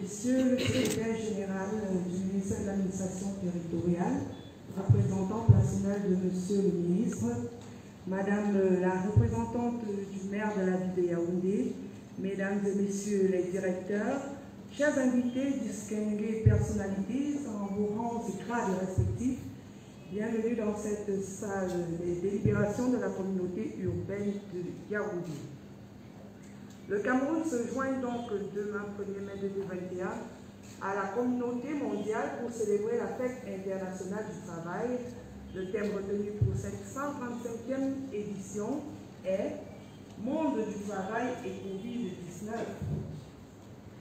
Monsieur le secrétaire général du ministère de l'administration territoriale, représentant personnel de Monsieur le ministre, Madame la représentante du maire de la ville de Yaoundé, Mesdames et Messieurs les directeurs, chers invités, distinguées personnalités en vos rangs et grades respectifs, bienvenue dans cette salle des délibérations de la communauté urbaine de Yaoundé. Le Cameroun se joint donc demain 1er mai 2021 à la communauté mondiale pour célébrer la fête internationale du travail. Le thème retenu pour cette 135e édition est « Monde du travail et Covid-19 ».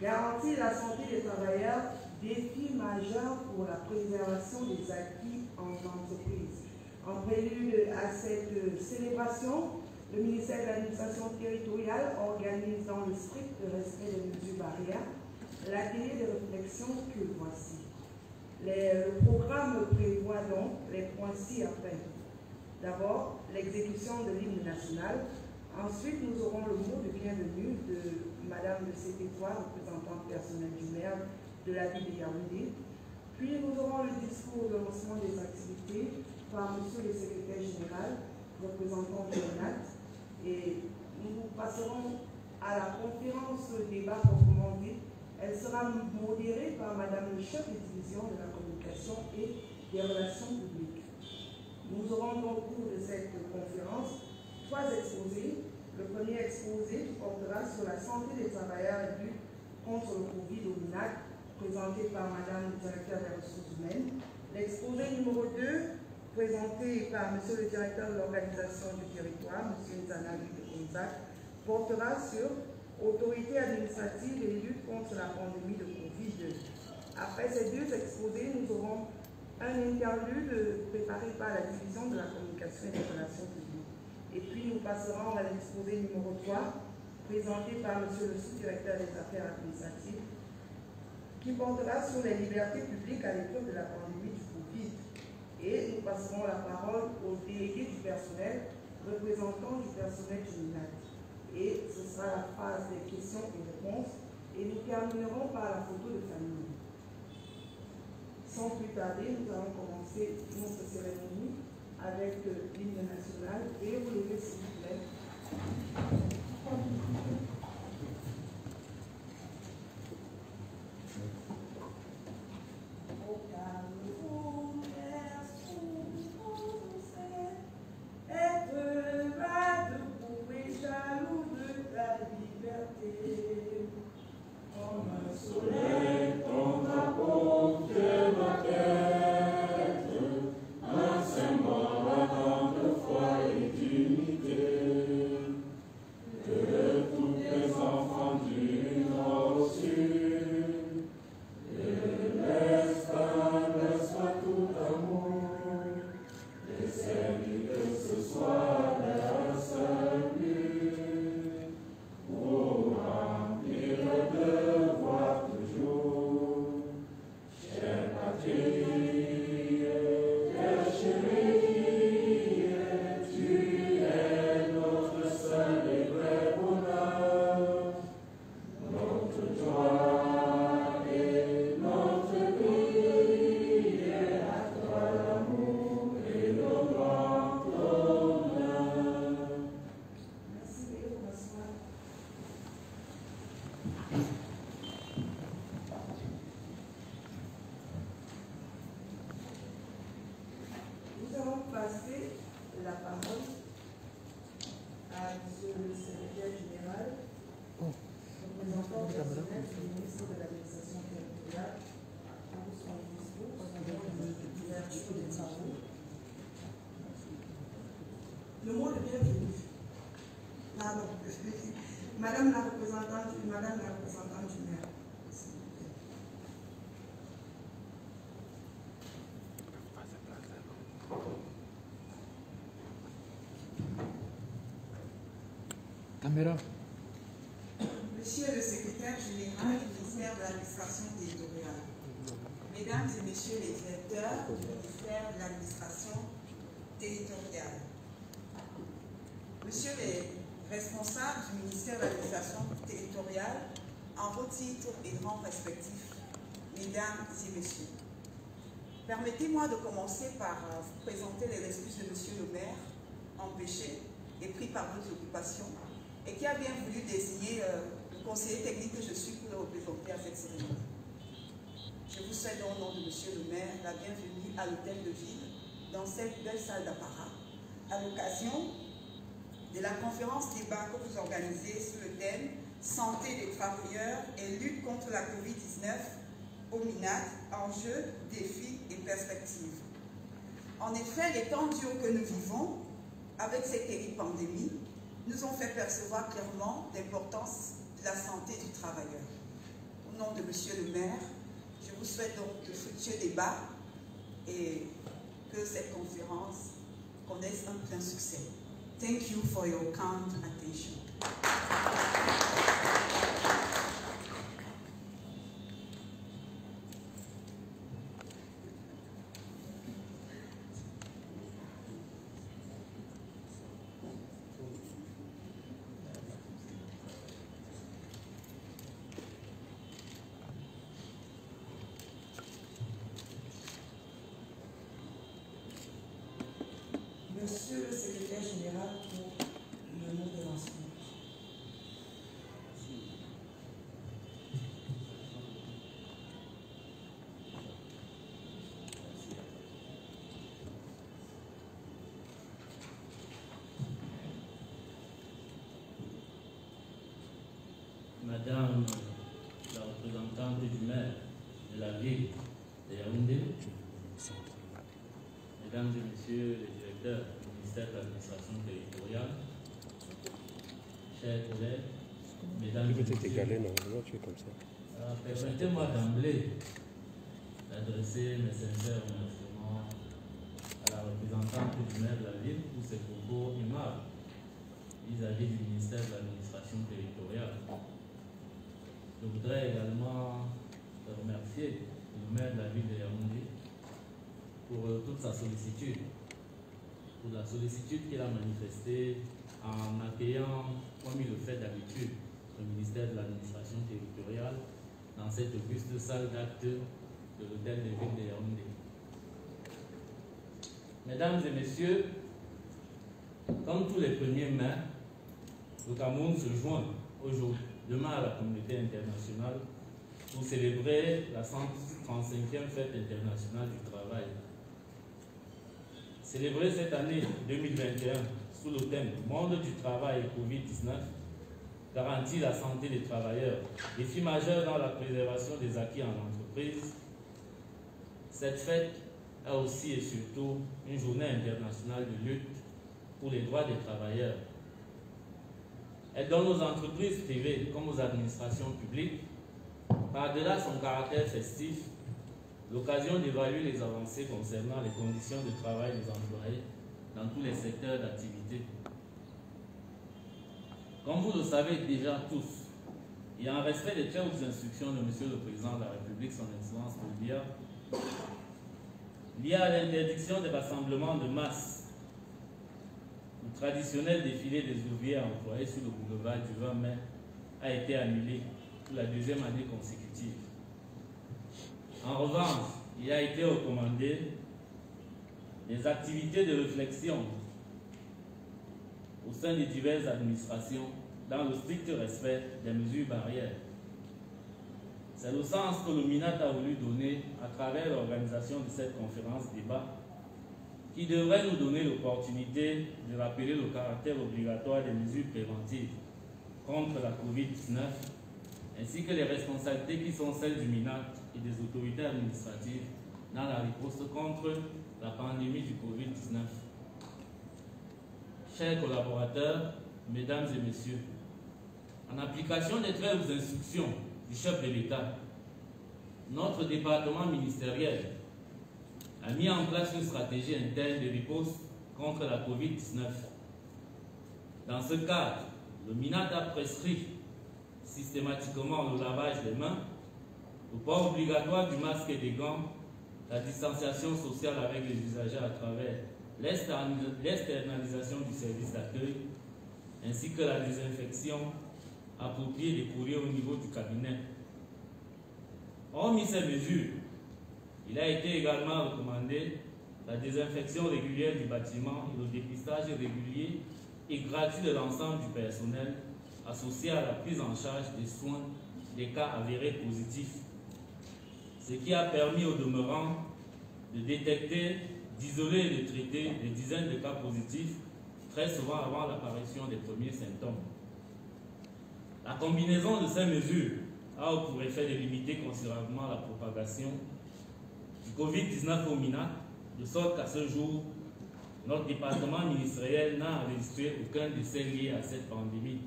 Garantir la santé des travailleurs, défi majeur pour la préservation des acquis en entreprise. En prélude à cette célébration, le ministère de l'administration territoriale organise dans le strict respect des mesures barrières l'atelier de réflexion que voici. Le programme prévoit donc les points ci-après. D'abord, l'exécution de l'hymne national. Ensuite, nous aurons le mot de bienvenue de Madame de Sététois, représentante personnelle du maire de la ville de Yaoundé. Puis, nous aurons le discours de lancement des activités par Monsieur le secrétaire général, représentant du ONAT. Et nous passerons à la conférence débat proprement dit. Elle sera modérée par Madame le chef de division de la communication et des relations publiques. Nous aurons donc au cours de cette conférence 3 exposés. Le premier exposé portera sur la santé des travailleurs et lutte contre le Covid au MINAC, présenté par Madame le directeur des ressources humaines. L'exposé numéro 2, présenté par Monsieur le directeur de l'organisation du territoire, Monsieur Nzanali de Konzak, portera sur autorité administrative et lutte contre la pandémie de Covid. Après ces 2 exposés, nous aurons un interlude préparé par la division de la communication et des relations publiques. Et puis nous passerons à l'exposé numéro 3, présenté par Monsieur le sous-directeur des affaires administratives, qui portera sur les libertés publiques à l'épreuve de la pandémie du Covid. Et nous passerons la parole au délégué du personnel, représentant du personnel du MINAC. Et ce sera la phase des questions et réponses. Et nous terminerons par la photo de famille. Sans plus tarder, nous allons commencer notre cérémonie avec l'hymne national. Et vous levez s'il vous plaît. Pardon. Madame la représentante du maire. Caméra. Monsieur le secrétaire général du ministère de l'administration territoriale, mesdames et messieurs les directeurs du ministère de l'administration territoriale, monsieur les responsables du ministère de l'administration territoriale en vos titres et rangs respectifs, mesdames et messieurs, permettez-moi de commencer par vous présenter les excuses de monsieur le maire, empêché et pris par d'autres occupations, et qui a bien voulu désigner le conseiller technique que je suis pour le représenter à cette cérémonie. Je vous souhaite au nom de monsieur le maire la bienvenue à l'hôtel de ville dans cette belle salle d'apparat à l'occasion de la conférence débat que vous organisez sur le thème Santé des travailleurs et lutte contre la Covid-19 au MINAT, enjeux, défis et perspectives. En effet, les temps durs que nous vivons avec cette terrible pandémie nous ont fait percevoir clairement l'importance de la santé du travailleur. Au nom de monsieur le maire, je vous souhaite donc de fructueux débats et que cette conférence connaisse un plein succès. Thank you for your kind attention. Monsieur le secrétaire général pour le mot de lancement. Madame la représentante du maire de la ville de Yaoundé, mesdames et messieurs les directeurs du ministère de l'administration territoriale, chers collègues, mesdames et messieurs, permettez-moi d'emblée d'adresser mes sincères remerciements à la représentante du maire de la ville pour ses propos aimables vis-à-vis du ministère de l'administration territoriale. Je voudrais également remercier le maire de la ville de Yaoundé pour toute sa sollicitude, pour la sollicitude qu'il a manifestée en accueillant, comme il le fait d'habitude, le ministère de l'administration territoriale dans cette auguste salle d'actes de l'hôtel de ville de Yaoundé. Mesdames et messieurs, comme tous les 1er mai, le Cameroun se joint aujourd'hui, demain à la communauté internationale pour célébrer la 135e fête internationale du travail. Célébrer cette année 2021 sous le thème Monde du travail et Covid-19 garantit la santé des travailleurs, défi majeur dans la préservation des acquis en entreprise. Cette fête est aussi et surtout une journée internationale de lutte pour les droits des travailleurs. Elle donne aux entreprises privées comme aux administrations publiques, par-delà son caractère festif, l'occasion d'évaluer les avancées concernant les conditions de travail des employés dans tous les secteurs d'activité. Comme vous le savez déjà tous, et en respect des très hautes instructions de Monsieur le Président de la République, son Excellence Paul lié à l'interdiction des rassemblements de masse, le traditionnel défilé des ouvriers employés sur le boulevard du 20 mai a été annulé pour la 2e année consécutive. En revanche, il a été recommandé des activités de réflexion au sein des diverses administrations dans le strict respect des mesures barrières. C'est le sens que le MINAT a voulu donner à travers l'organisation de cette conférence débat qui devrait nous donner l'opportunité de rappeler le caractère obligatoire des mesures préventives contre la Covid-19 ainsi que les responsabilités qui sont celles du MINAT et des autorités administratives dans la riposte contre la pandémie du Covid-19. Chers collaborateurs, Mesdames et Messieurs, en application des 13 instructions du chef de l'État, notre département ministériel a mis en place une stratégie interne de riposte contre la COVID-19. Dans ce cadre, le MINAT a prescrit systématiquement le lavage des mains, le port obligatoire du masque et des gants, la distanciation sociale avec les usagers à travers l'externalisation du service d'accueil, ainsi que la désinfection appropriée des courriers au niveau du cabinet. Hormis ces mesures, il a été également recommandé la désinfection régulière du bâtiment et le dépistage régulier et gratuit de l'ensemble du personnel associé à la prise en charge des soins des cas avérés positifs, ce qui a permis au demeurant de détecter, d'isoler et de traiter des dizaines de cas positifs, très souvent avant l'apparition des premiers symptômes. La combinaison de ces mesures a pour effet de limiter considérablement la propagation du Covid-19 au MINAT, de sorte qu'à ce jour, notre département ministériel n'a enregistré aucun décès lié à cette pandémie.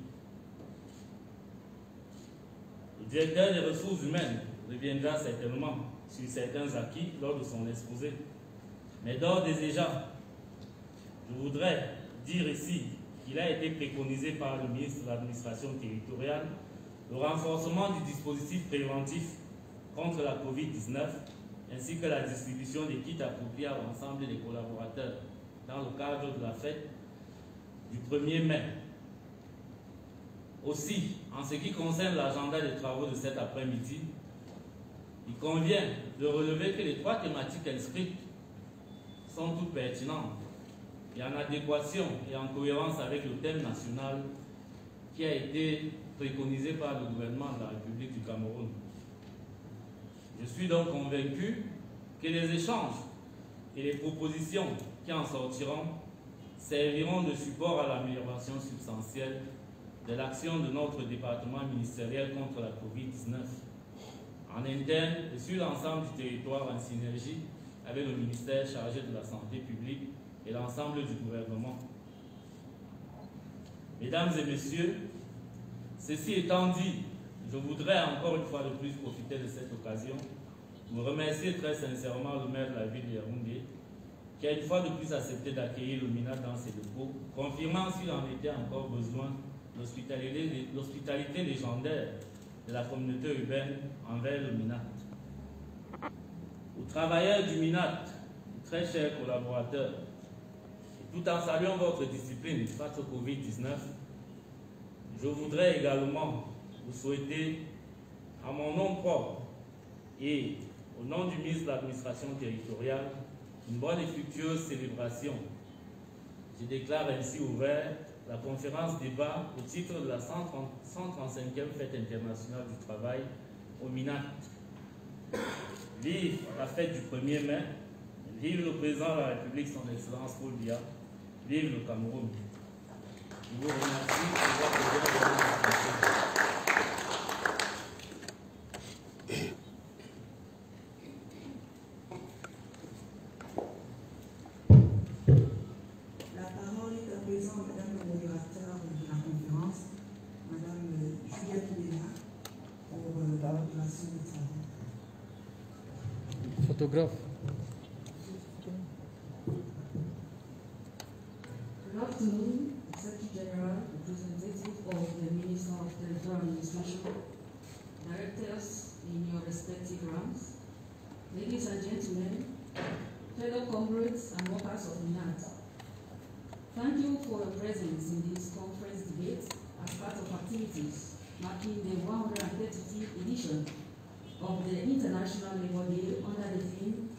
Le directeur des ressources humaines reviendra certainement sur certains acquis lors de son exposé. Mais d'ores et déjà, je voudrais dire ici qu'il a été préconisé par le ministre de l'Administration territoriale le renforcement du dispositif préventif contre la COVID-19 ainsi que la distribution des kits appropriés à l'ensemble des collaborateurs dans le cadre de la fête du 1er mai. Aussi, en ce qui concerne l'agenda des travaux de cet après-midi, il convient de relever que les 3 thématiques inscrites sont toutes pertinentes et en adéquation et en cohérence avec le thème national qui a été préconisé par le gouvernement de la République du Cameroun. Je suis donc convaincu que les échanges et les propositions qui en sortiront serviront de support à l'amélioration substantielle de l'action de notre département ministériel contre la COVID-19, en interne et sur l'ensemble du territoire en synergie avec le ministère chargé de la santé publique et l'ensemble du gouvernement. Mesdames et messieurs, ceci étant dit, je voudrais encore une fois de plus profiter de cette occasion pour remercier très sincèrement le maire de la ville de Yaoundé, qui a une fois de plus accepté d'accueillir le MINAT dans ses locaux, confirmant s'il en était encore besoin l'hospitalité légendaire de la communauté urbaine envers le MINAT. Aux travailleurs du MINAT, très chers collaborateurs, et tout en saluant votre discipline face au Covid-19, je voudrais également vous souhaiter, à mon nom propre et au nom du ministre de l'Administration territoriale, une bonne et fructueuse célébration. Je déclare ainsi ouvert la conférence débat au titre de la 135e fête internationale du travail au MINAT. Vive la fête du 1er mai, vive le président de la République, son Excellence Paul Biya, vive le Cameroun. Je vous remercie pour votre attention. Photographe. Good afternoon, Secretary General, representative of the Minister of Territorial Administration, directors in your respective ranks, ladies and gentlemen, fellow comrades and workers of MINAT. Thank you for your presence in this conference debate as part of activities marking the 133th edition of the International Labour Day under the theme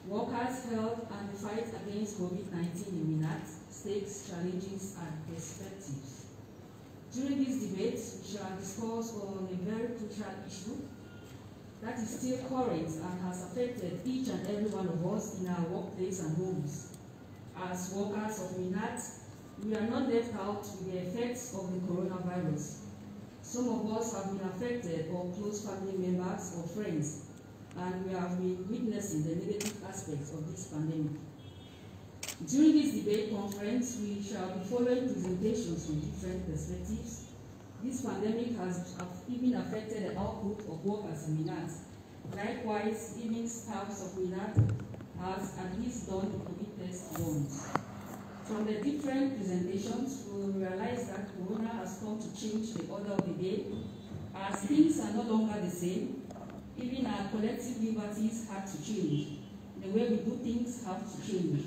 Workers' Health and the Fight Against COVID-19 in MINAT, Stakes, Challenges and Perspectives. During this debate, we shall discuss on a very crucial issue that is still current and has affected each and every one of us in our workplace and homes. As workers of MINAT, we are not left out with the effects of the coronavirus. Some of us have been affected, or close family members or friends, and we have been witnessing the negative aspects of this pandemic. During this debate conference, we shall be following presentations from different perspectives. This pandemic has even affected the output of workers in MINAT. Likewise, even staffs of MINAT has at least done the COVID test once. From the different presentations, we will realize that Corona has come to change the order of the day, as things are no longer the same. Even our collective liberties had to change. The way we do things have to change.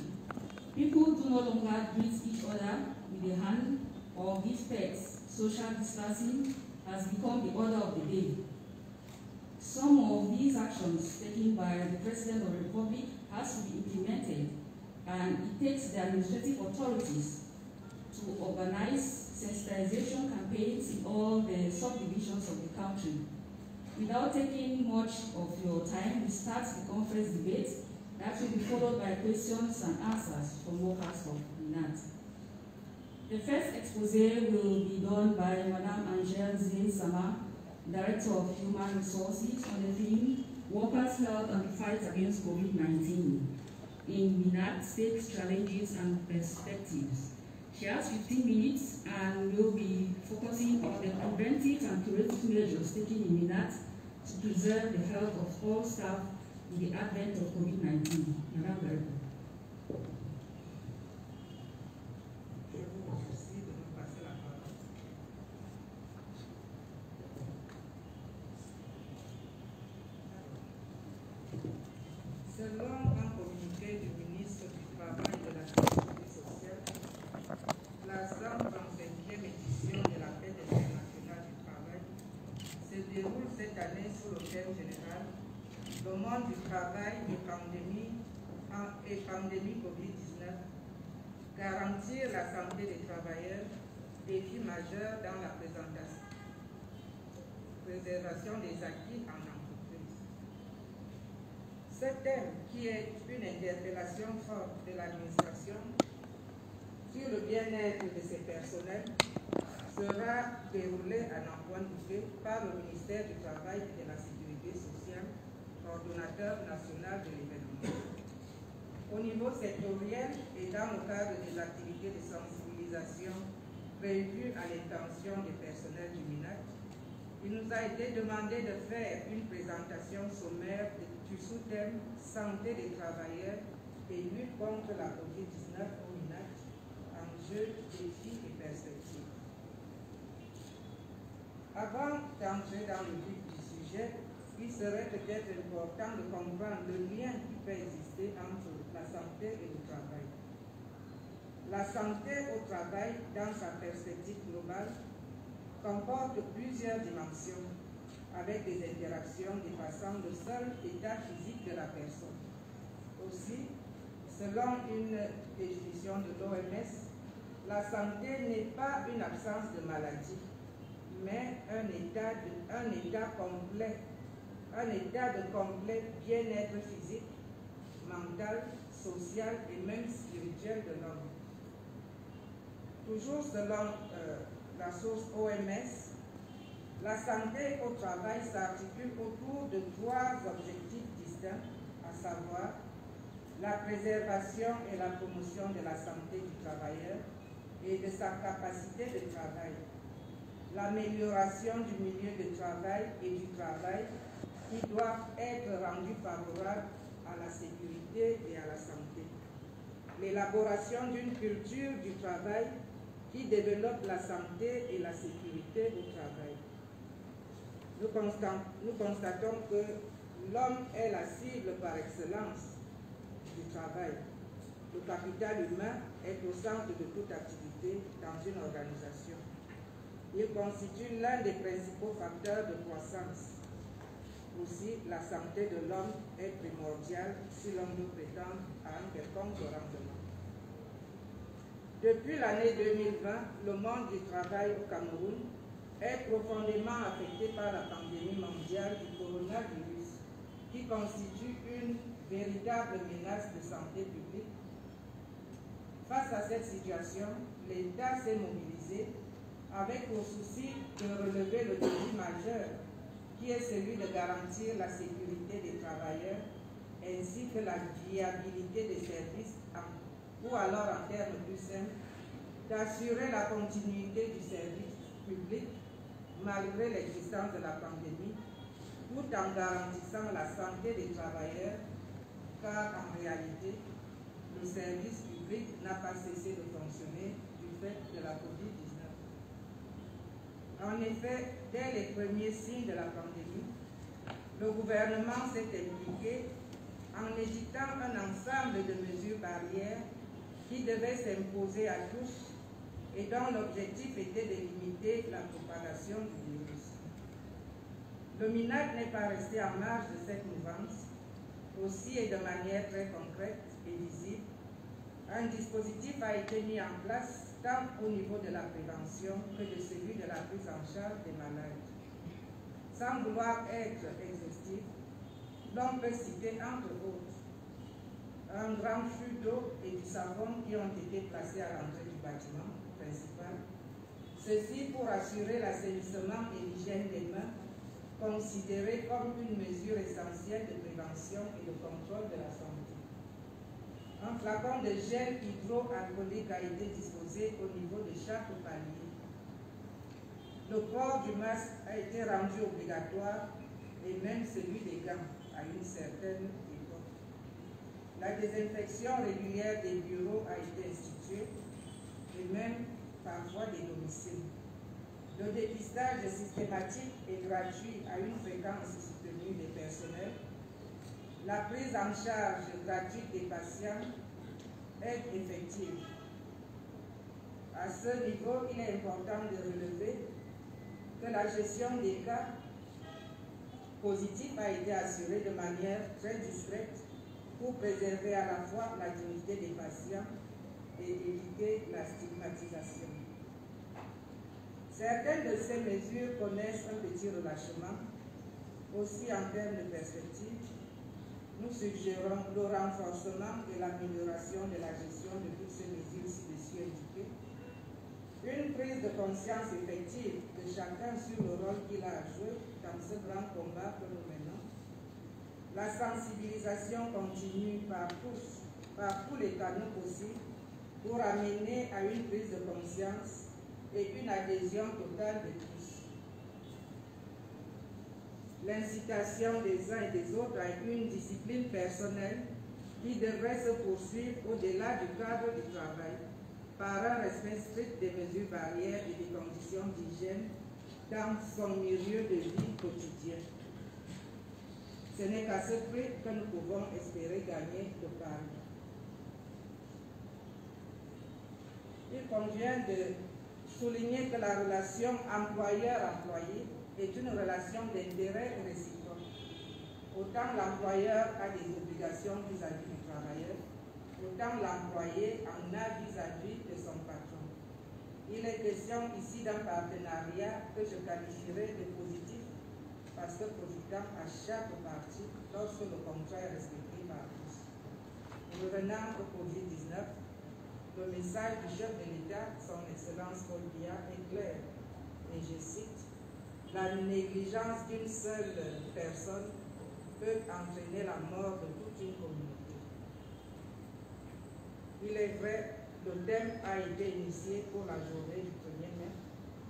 People do no longer greet each other with a hand or give pets. Social distancing has become the order of the day. Some of these actions taken by the President of the Republic has to be implemented, and it takes the administrative authorities to organize sensitization campaigns in all the subdivisions of the country. Without taking much of your time, we start the conference debate that will be followed by questions and answers from workers of MINAT. The first expose will be done by Madame Angèle Zé-Sama, Director of Human Resources, on the theme Workers' Health and the Fight Against COVID-19 in MINAT, Stakes, Challenges and Perspectives. She has 15 minutes and will be focusing on the preventive and curative measures taken in MINAT to preserve the health of all staff in the advent of COVID-19. Madame Director. Selon un communiqué du ministre du Travail et de la Sécurité sociale, la 125e édition de la Fête internationale du travail se déroule cette année sous le thème général « Le monde du travail et pandémie Covid-19, garantir la santé des travailleurs, défi majeur dans la préservation des acquis en entreprise ». Ce thème, qui est une interpellation forte de l'administration sur le bien-être de ses personnels, sera déroulé à Namboine-Bouquet par le ministère du Travail et de la Sécurité sociale, coordonnateur national de l'événement. Au niveau sectoriel et dans le cadre des activités de sensibilisation prévues à l'intention des personnels du MINAT, il nous a été demandé de faire une présentation sommaire du sous-thème « Santé des travailleurs et lutte contre la COVID-19 au MINAT, enjeux, défis et perspectives ». Avant d'entrer dans le vif du sujet, il serait peut-être important de comprendre le lien qui peut exister entre la santé et le travail. La santé au travail, dans sa perspective globale, comporte plusieurs dimensions, avec des interactions dépassant le seul état physique de la personne. Aussi, selon une définition de l'OMS, la santé n'est pas une absence de maladie, mais un état de complet bien-être physique, mental, social et même spirituel de l'homme. Toujours selon la source OMS, la santé au travail s'articule autour de 3 objectifs distincts, à savoir la préservation et la promotion de la santé du travailleur et de sa capacité de travail, l'amélioration du milieu de travail et du travail qui doivent être rendus favorables à la sécurité et à la santé, l'élaboration d'une culture du travail qui développe la santé et la sécurité au travail. Nous constatons que l'homme est la cible par excellence du travail. Le capital humain est au centre de toute activité dans une organisation. Il constitue l'un des principaux facteurs de croissance. Aussi, la santé de l'homme est primordiale si l'on veut prétendre à un quelconque rendement. Depuis l'année 2020, le monde du travail au Cameroun est profondément affecté par la pandémie mondiale du coronavirus, qui constitue une véritable menace de santé publique. Face à cette situation, l'État s'est mobilisé avec pour souci de relever le défi majeur qui est celui de garantir la sécurité des travailleurs ainsi que la viabilité des services ou alors en termes plus simples, d'assurer la continuité du service public malgré l'existence de la pandémie, tout en garantissant la santé des travailleurs, car en réalité, le service public n'a pas cessé de fonctionner du fait de la COVID-19. En effet, dès les premiers signes de la pandémie, le gouvernement s'est impliqué en édictant un ensemble de mesures barrières qui devaient s'imposer à tous et dont l'objectif était de limiter la propagation du virus. Le MINAC n'est pas resté en marge de cette mouvance. Aussi et de manière très concrète et visible, un dispositif a été mis en place tant au niveau de la prévention que de celui de la prise en charge des malades. Sans vouloir être exhaustif, l'on peut citer entre autres un grand flux d'eau et du savon qui ont été placés à l'entrée du bâtiment principal. Ceci pour assurer l'assainissement et l'hygiène des mains, considéré comme une mesure essentielle de prévention et de contrôle de la santé. Un flacon de gel hydroalcoolique a été disposé au niveau de chaque palier. Le port du masque a été rendu obligatoire et même celui des gants à une certaine époque. La désinfection régulière des bureaux a été instituée et même parfois des domiciles. Le dépistage systématique et gratuit à une fréquence soutenue des personnels, la prise en charge gratuite des patients est effective. À ce niveau, il est important de relever que la gestion des cas positifs a été assurée de manière très discrète pour préserver à la fois la dignité des patients et éviter la stigmatisation. Certaines de ces mesures connaissent un petit relâchement. Aussi, en termes de perspective, nous suggérons le renforcement et l'amélioration de la gestion de toutes ces mesures ci-dessus indiquées, une prise de conscience effective de chacun sur le rôle qu'il a à jouer dans ce grand combat que nous menons, la sensibilisation continue par tous les canaux possibles pour amener à une prise de conscience et une adhésion totale de tous. L'incitation des uns et des autres à une discipline personnelle qui devrait se poursuivre au-delà du cadre du travail par un respect strict des mesures barrières et des conditions d'hygiène dans son milieu de vie quotidien. Ce n'est qu'à ce prix que nous pouvons espérer gagner de Paris. Il convient de souligner que la relation employeur-employé est une relation d'intérêt réciproque. Autant l'employeur a des obligations vis-à-vis du travailleur, autant l'employé en a vis-à-vis de son patron. Il est question ici d'un partenariat que je qualifierais de positif parce que profitant à chaque partie lorsque le contrat est respecté par tous. Revenant au COVID-19, le message du chef de l'État, son Excellence Paul Biya, est clair, et je cite, « La négligence d'une seule personne peut entraîner la mort de toute une communauté. » Il est vrai, le thème a été initié pour la journée du 1er mai,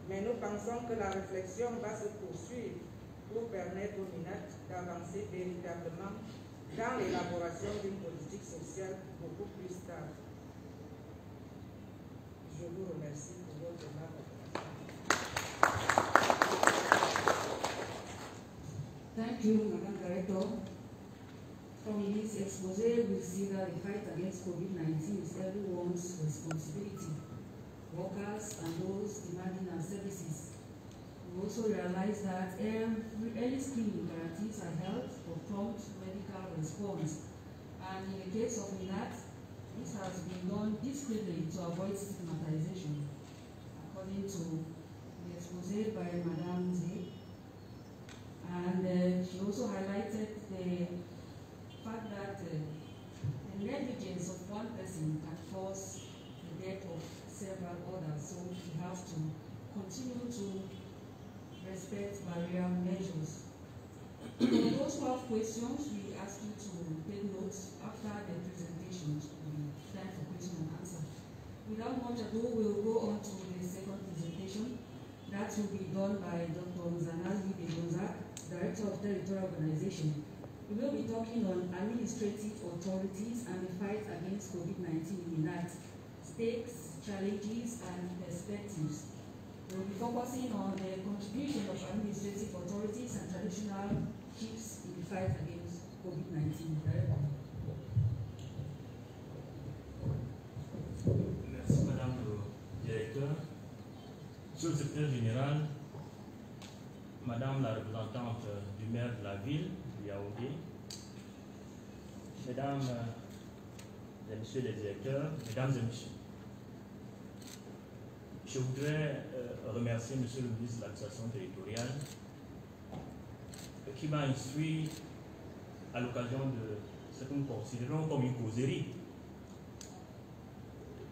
mais nous pensons que la réflexion va se poursuivre pour permettre au MINAC d'avancer véritablement dans l'élaboration d'une politique sociale beaucoup plus stable. Je vous remercie pour votre attention. Thank you, Madam Director. From his exposé, we see that the fight against COVID-19 is everyone's responsibility, workers and those demanding our services. We also realize that early screening guarantees our health for prompt medical response. And in the case of MINAT, this has been done discreetly to avoid stigmatization, according to the expose by Madame Zé. And she also highlighted the fact that the negligence of one person can cause the death of several others. So we have to continue to respect barrier measures. For those who have questions, we ask you to take notes after the presentation. We time for question and without much ado, we'll go on to the second presentation. That will be done by Dr. Zanazzi Bedonza, Director of Territorial Organization. We will be talking on administrative authorities and the fight against COVID-19 in that stakes, challenges, and perspectives. We'll be focusing on the contribution of administrative authorities and traditional chiefs in the fight against COVID-19. Merci Madame le Directeur. Monsieur le Secrétaire Général, Madame la représentante du maire de la ville, Yaoundé, Mesdames et Messieurs les directeurs, Mesdames et Messieurs, je voudrais remercier Monsieur le ministre de l'Administration territoriale qui m'a instruit à l'occasion de ce que nous considérons comme une causerie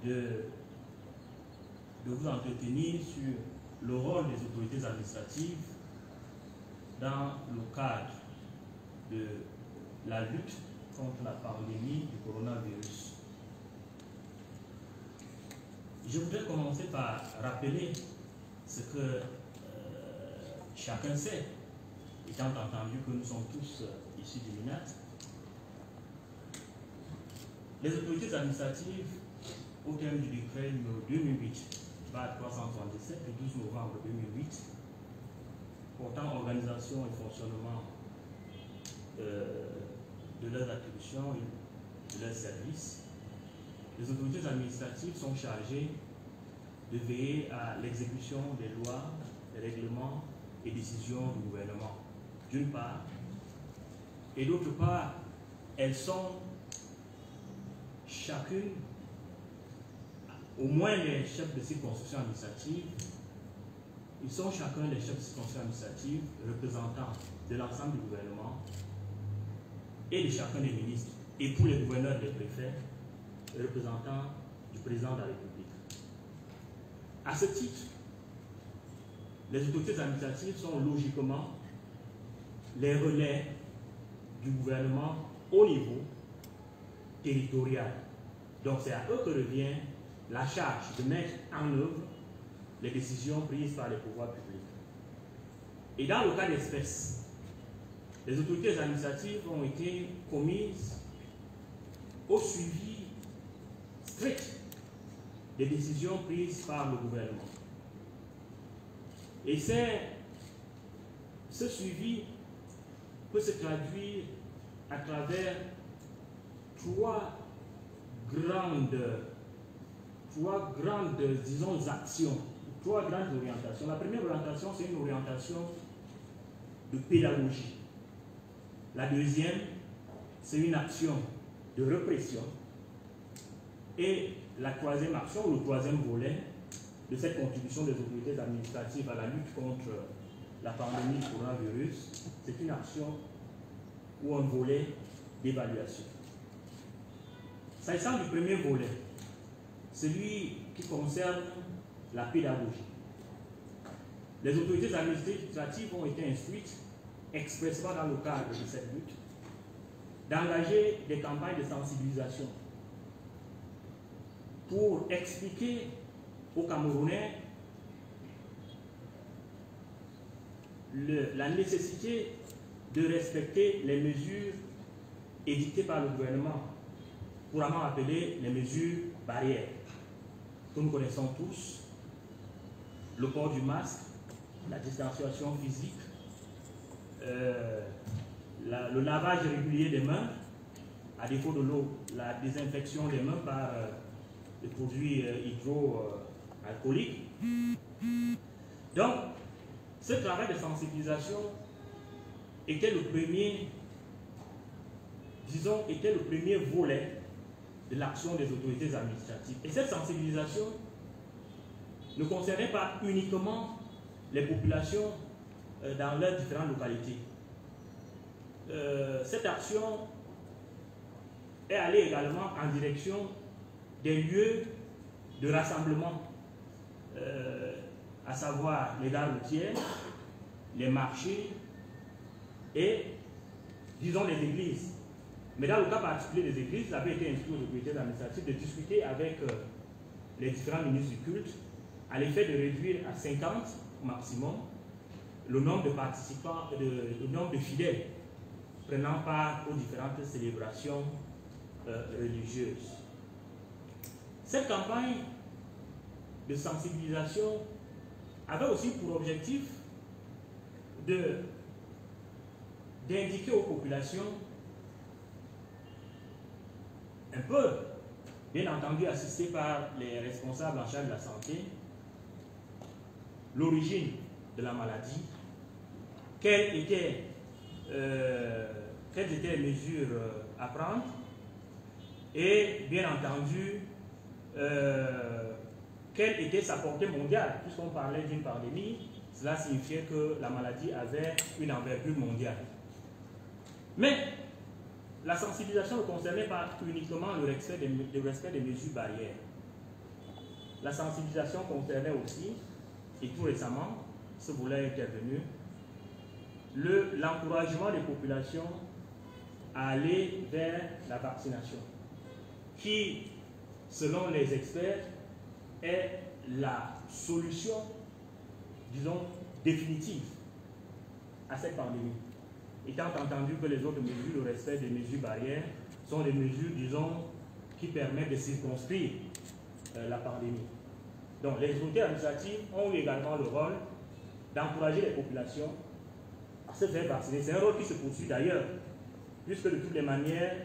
de vous entretenir sur le rôle des autorités administratives dans le cadre de la lutte contre la pandémie du coronavirus. Je voudrais commencer par rappeler ce que chacun sait, étant entendu que nous sommes tous issus du MINAT. Les autorités administratives, au terme du décret numéro 2008-377 du 12 novembre 2008, portant organisation et fonctionnement de leurs attributions et de leurs services, les autorités administratives sont chargées de veiller à l'exécution des lois, des règlements et décisions du gouvernement, d'une part, et d'autre part, elles sont chacune, au moins les chefs de circonscription administrative, ils sont chacun les chefs de circonscription administrative représentants de l'ensemble du gouvernement et de chacun des ministres, et pour les gouverneurs et les préfets, représentants du président de la République. À ce titre, les autorités administratives sont logiquement les relais du gouvernement au niveau territorial. Donc c'est à eux que revient la charge de mettre en œuvre les décisions prises par les pouvoirs publics. Et dans le cas d'espèce, les autorités administratives ont été commises au suivi strict des décisions prises par le gouvernement. Et ce suivi peut se traduire à travers trois grandes, disons, actions, trois grandes orientations. La première orientation, c'est une orientation de pédagogie. La deuxième, c'est une action de répression. Et la troisième action, le troisième volet de cette contribution des autorités administratives à la lutte contre la pandémie du coronavirus, c'est une action ou un volet d'évaluation. S'agissant du premier volet, celui qui concerne la pédagogie, les autorités administratives ont été instruites expressément dans le cadre de cette lutte d'engager des campagnes de sensibilisation pour expliquer aux Camerounais la nécessité de respecter les mesures édictées par le gouvernement, couramment appelées les mesures barrières, que nous connaissons tous: le port du masque, la distanciation physique, le lavage régulier des mains, à défaut de l'eau, la désinfection des mains par des produits hydroalcooliques. Donc, ce travail de sensibilisation était le premier, disons, était le premier volet de l'action des autorités administratives. Et cette sensibilisation ne concernait pas uniquement les populations dans leurs différentes localités. Cette action est allée également en direction des lieux de rassemblement, à savoir les gares routières, les marchés et, disons, les églises. Mais dans le cas particulier des églises, il avait été instruit aux autorités administratives de discuter avec les différents ministres du culte à l'effet de réduire à 50 au maximum le nombre de participants, le nombre de fidèles prenant part aux différentes célébrations religieuses. Cette campagne de sensibilisation avait aussi pour objectif d'indiquer aux populations un peu, bien entendu assistés par les responsables en charge de la santé, l'origine de la maladie, quelles étaient les mesures à prendre et bien entendu quelle était sa portée mondiale. Puisqu'on parlait d'une pandémie, cela signifiait que la maladie avait une envergure mondiale. Mais la sensibilisation ne concernait pas uniquement le respect des mesures barrières. La sensibilisation concernait aussi, et tout récemment, ce volet est intervenu, l'encouragement des populations à aller vers la vaccination, qui, selon les experts, est la solution, disons, définitive à cette pandémie. Étant entendu que les autres mesures, le respect des mesures barrières, sont des mesures, disons, qui permettent de circonscrire la pandémie. Donc, les autorités administratives ont eu également le rôle d'encourager les populations à se faire vacciner. C'est un rôle qui se poursuit d'ailleurs, puisque de toutes les manières,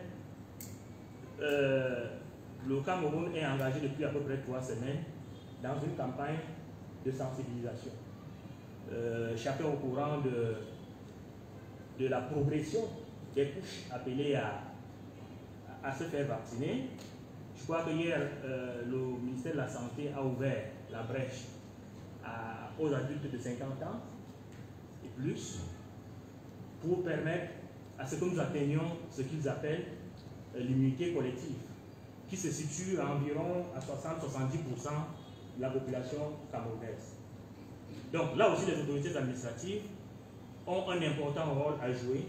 le Cameroun est engagé depuis à peu près 3 semaines dans une campagne de sensibilisation. Chacun au courant de la progression des couches appelées à se faire vacciner. Je crois que hier, le ministère de la Santé a ouvert la brèche aux adultes de 50 ans et plus pour permettre à ce que nous atteignions ce qu'ils appellent l'immunité collective, qui se situe à environ à 60-70% de la population camerounaise. Donc là aussi, les autorités administratives ont un important rôle à jouer,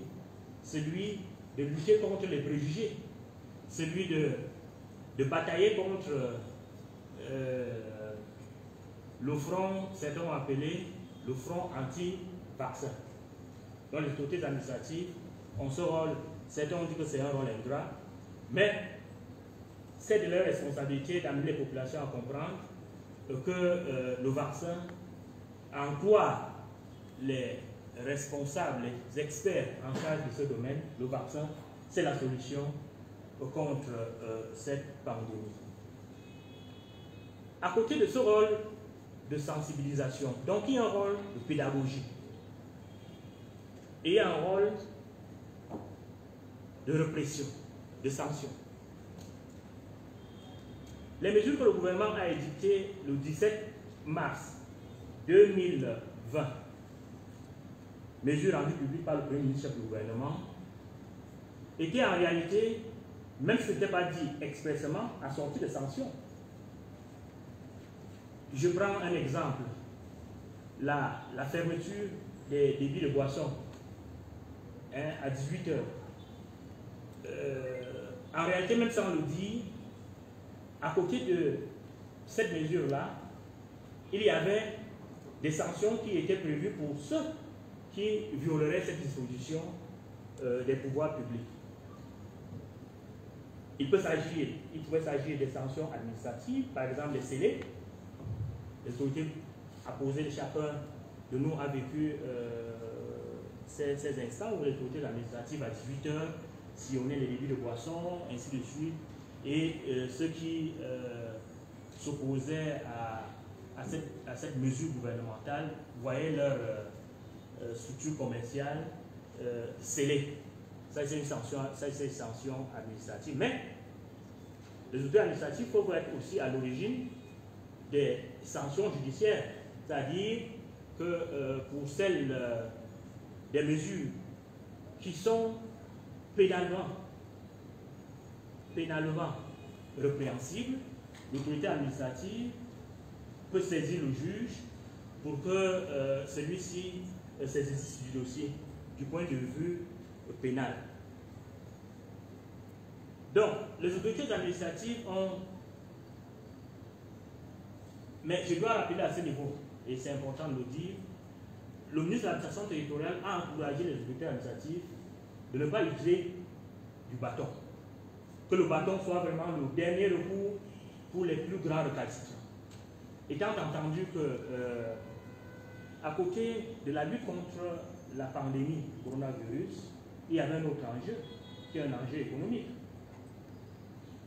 celui de lutter contre les préjugés, celui de batailler contre le front, certains ont appelé le front anti-vaccin. Donc les autorités administratives ont ce rôle, certains ont dit que c'est un rôle ingrat, mais c'est de leur responsabilité d'amener les populations à comprendre que le vaccin, en quoi les responsables, les experts en charge de ce domaine, le vaccin, c'est la solution contre cette pandémie. À côté de ce rôle de sensibilisation, donc il y a un rôle de pédagogie et il y a un rôle de répression, de sanction. Les mesures que le gouvernement a édictées le 17 mars 2020, mesures rendues publiques par le Premier ministre chef du gouvernement, étaient en réalité, même si ce n'était pas dit expressément, assorties de sanctions. Je prends un exemple, la fermeture des débits de boissons à 18 h. En réalité, même sans le dire, à côté de cette mesure-là, il y avait des sanctions qui étaient prévues pour ceux qui violeraient cette disposition des pouvoirs publics. Il pouvait s'agir des sanctions administratives, par exemple les scellés. Les autorités apposées de chacun de nous a vécu ces instants où les autorités administratives à 18 h sillonnaient les débits de boissons, ainsi de suite, et ceux qui s'opposaient à cette mesure gouvernementale voyaient leur structure commerciale scellée. Ça, c'est une sanction administrative. Mais les autorités administratives peuvent être aussi à l'origine des sanctions judiciaires, c'est-à-dire que pour celles des mesures qui sont pénalement répréhensibles, l'autorité administrative peut saisir le juge pour que celui-ci saisisse du dossier du point de vue pénal. Donc, les autorités administratives ont Mais je dois rappeler à ce niveau, et c'est important de le dire, le ministre de l'administration territoriale a encouragé les autorités administratives de ne pas utiliser du bâton. Que le bâton soit vraiment le dernier recours pour les plus grands recalcitrants. Étant entendu que, à côté de la lutte contre la pandémie du coronavirus, il y avait un autre enjeu, qui est un enjeu économique.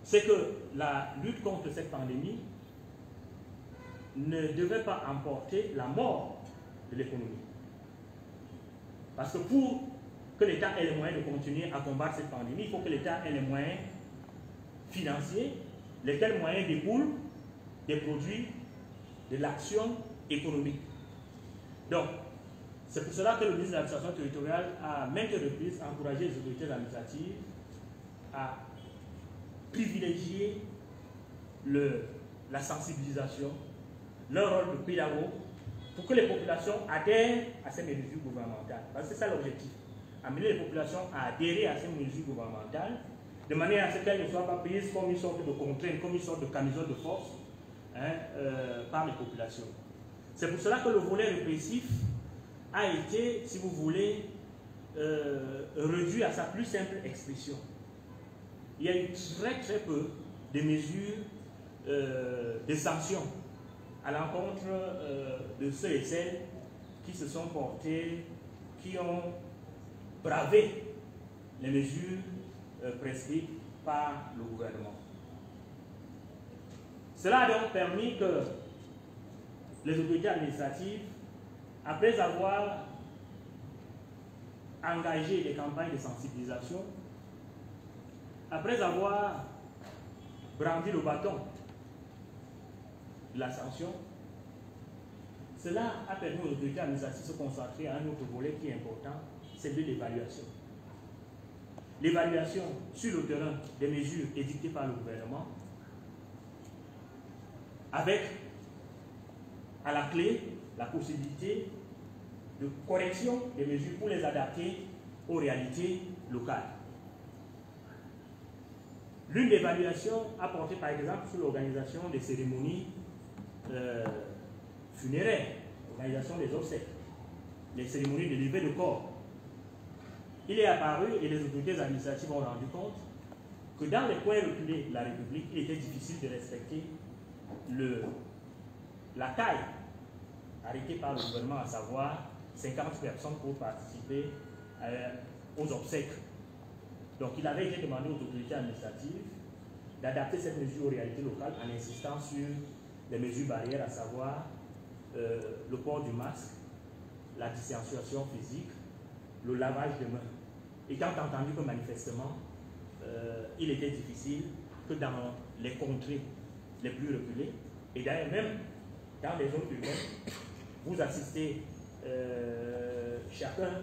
C'est que la lutte contre cette pandémie ne devait pas emporter la mort de l'économie. Parce que pour que l'État ait les moyens de continuer à combattre cette pandémie, il faut que l'État ait les moyens financiers, lesquels moyens découlent des produits de l'action économique. Donc, c'est pour cela que le ministre de l'administration territoriale a maintes reprises encouragé les autorités administratives à privilégier la sensibilisation, leur rôle de pédagogue, pour que les populations adhèrent à ces mesures gouvernementales. Parce que c'est ça l'objectif. Amener les populations à adhérer à ces mesures gouvernementales, de manière à ce qu'elles ne soient pas prises comme une sorte de contrainte, comme une sorte de camisole de force par les populations. C'est pour cela que le volet répressif a été, si vous voulez, réduit à sa plus simple expression. Il y a eu très très peu de mesures de sanctions à l'encontre de ceux et celles qui se sont portés, qui ont bravé les mesures prescrites par le gouvernement. Cela a donc permis que les autorités administratives, après avoir engagé des campagnes de sensibilisation, après avoir brandi le bâton de la sanction, cela a permis aux autorités administratives de se concentrer à un autre volet qui est important, c'est de l'évaluation. L'évaluation sur le terrain des mesures édictées par le gouvernement, avec à la clé la possibilité de correction des mesures pour les adapter aux réalités locales. L'une des évaluations a porté par exemple sur l'organisation des cérémonies funéraires, l'organisation des obsèques, les cérémonies de levée de corps. Il est apparu, et les autorités administratives ont rendu compte, que dans les coins reculés de la République, il était difficile de respecter la taille arrêtée par le gouvernement, à savoir 50 personnes pour participer aux obsèques. Donc il avait été demandé aux autorités administratives d'adapter cette mesure aux réalités locales en insistant sur les mesures barrières, à savoir le port du masque, la distanciation physique, le lavage de mains. Étant entendu que manifestement, il était difficile que dans les contrées les plus reculées, et d'ailleurs même dans les zones urbaines, vous assistez chacun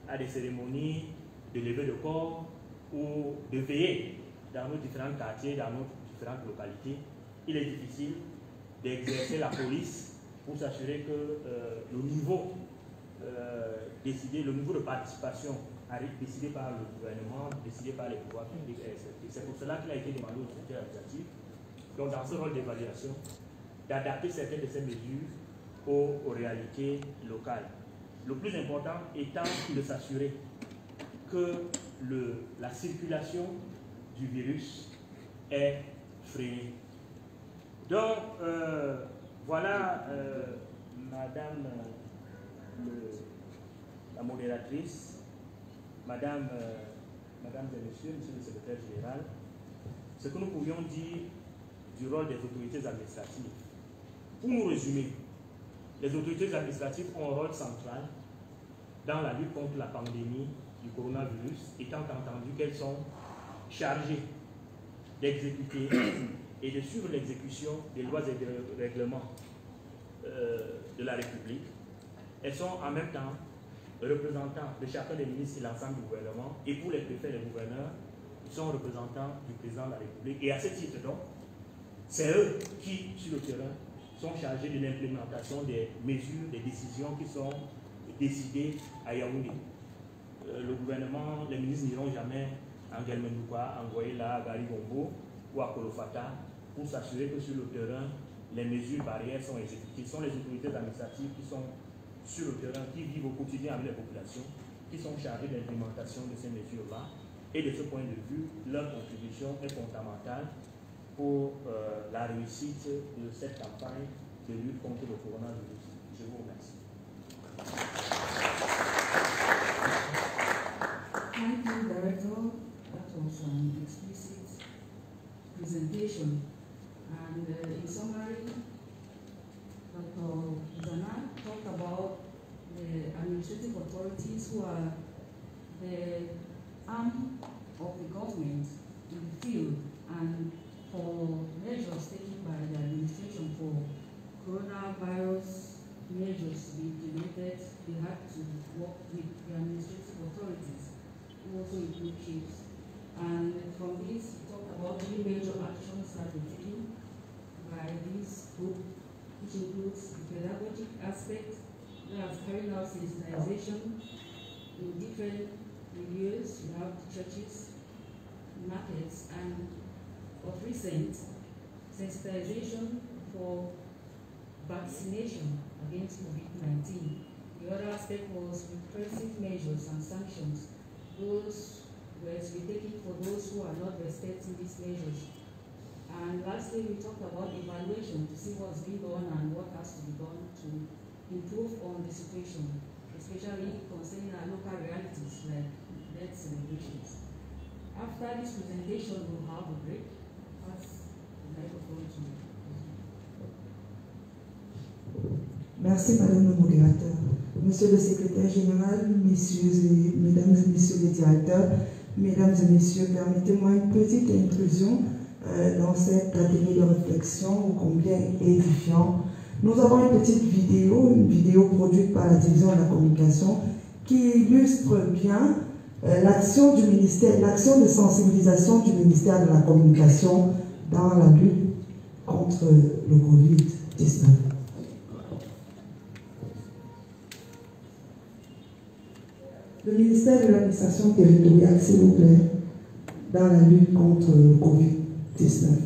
à des cérémonies de levée de corps ou de veillée dans nos différents quartiers, dans nos différentes localités. Il est difficile d'exercer la police pour s'assurer que le niveau décidé, le niveau de participation décidé par le gouvernement, décidé par les pouvoirs publics est respecté. C'est pour cela qu'il a été demandé aux autorités administratives, donc dans ce rôle d'évaluation, d'adapter certaines de ces mesures aux réalités locales. Le plus important étant de s'assurer que la circulation du virus est freinée. Donc, voilà, Madame la modératrice, Mesdames et Messieurs, Monsieur le Secrétaire Général, ce que nous pouvions dire du rôle des autorités administratives. Pour nous résumer, les autorités administratives ont un rôle central dans la lutte contre la pandémie du coronavirus, étant entendu qu'elles sont chargées d'exécuter et de suivre l'exécution des lois et des règlements de la République. Elles sont en même temps représentants de chacun des ministres et l'ensemble du gouvernement, et pour les préfets et les gouverneurs, ils sont représentants du président de la République. Et à ce titre donc, c'est eux qui, sur le terrain, sont chargés de l'implémentation des mesures, des décisions qui sont décidées à Yaoundé. Le gouvernement, les ministres n'iront jamais en Guelmendouka, en Goïla, à Garibombo ou à Kolofata pour s'assurer que sur le terrain, les mesures barrières sont exécutées. Ce sont les autorités administratives qui sont sur le terrain, qui vivent au quotidien avec les populations, qui sont chargées de l'implémentation de ces mesures-là. Et de ce point de vue, leur contribution est fondamentale pour la réussite de cette campagne de lutte contre le coronavirus. Je vous remercie. Thank you, Director. That was an explicit presentation. And in summary, Dr. Zana talked about the administrative authorities who are the arm of the government in the field, and for measures taken by the administration for coronavirus measures to be implemented, they had to work with the administrative authorities who also include chiefs. And from this, we talked about three major actions that were taken by this group, which includes the pedagogic aspect, that's carrying out sensitization in different milieux. You have the churches, markets, and of recent, sensitization for vaccination against COVID-19. The other aspect was repressive measures and sanctions. Those were to be taken for those who are not respecting these measures. And lastly, we talked about evaluation to see what's being done and what has to be done to improve on the situation, especially concerning our local realities like death celebrations. After this presentation, we'll have a break. Pass the microphone to you. Merci Madame le modérateur. Monsieur le secrétaire général, mesdames et messieurs les directeurs, mesdames et messieurs, permettez-moi une petite intrusion dans cet atelier de réflexion ô combien édifiant. Nous avons une petite vidéo, produite par la division de la communication qui illustre bien l'action du ministère, l'action de sensibilisation du ministère de la communication dans la lutte contre le Covid-19. Le ministère de l'administration territoriale, s'il vous plaît, dans la lutte contre le Covid-19.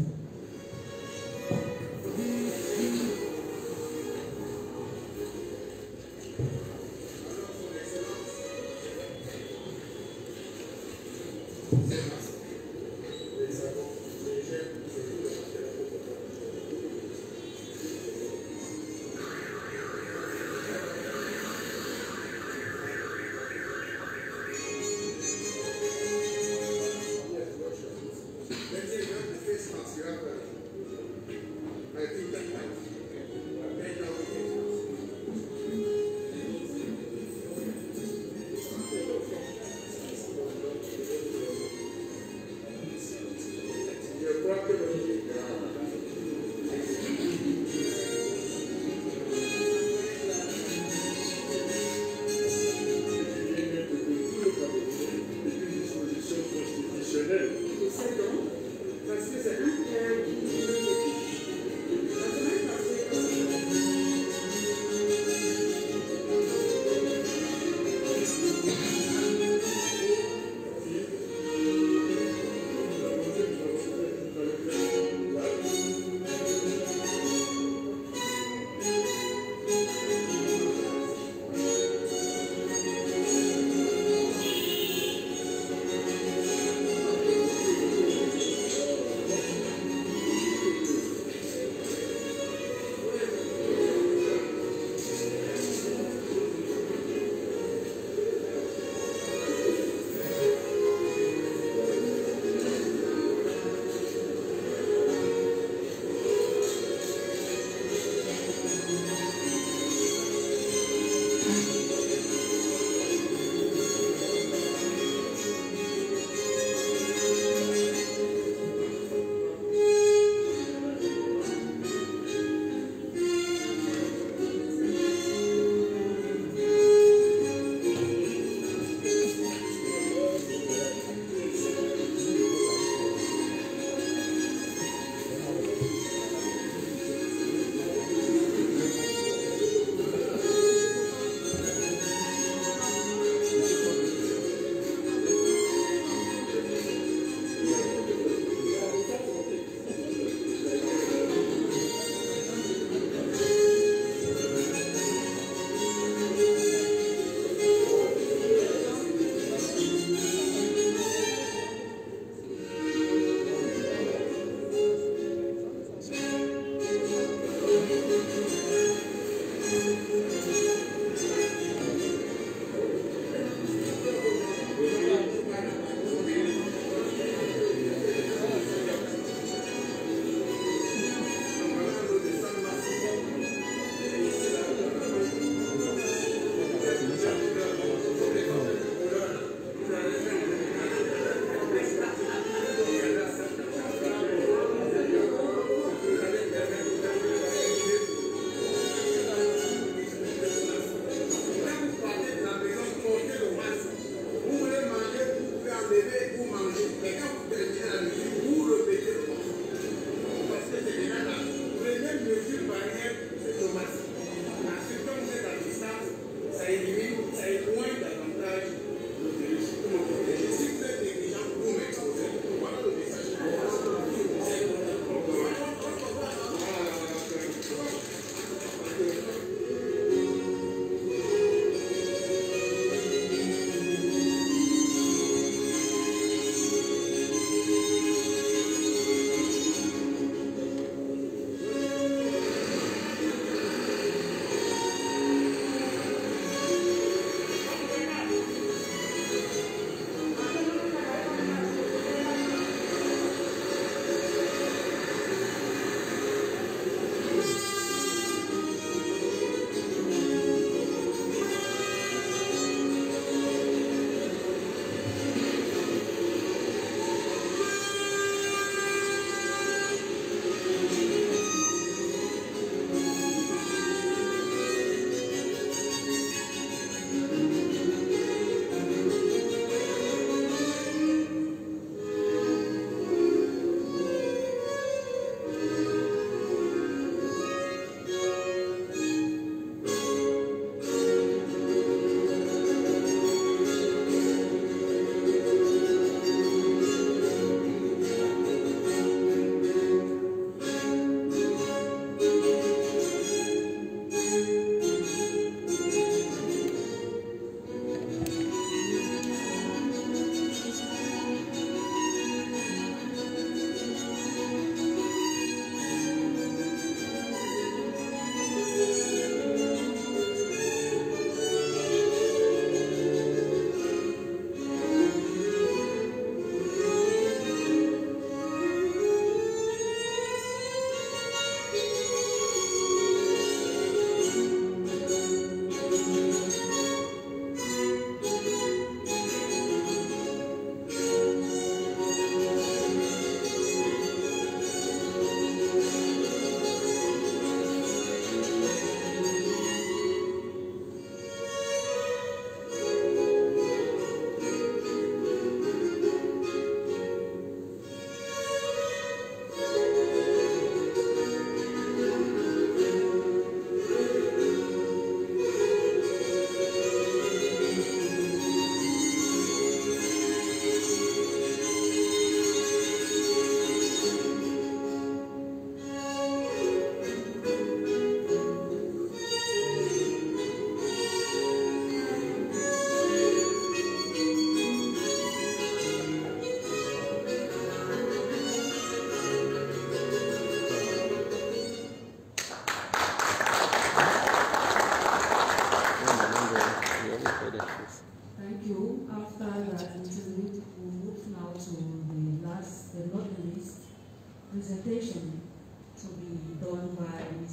Let's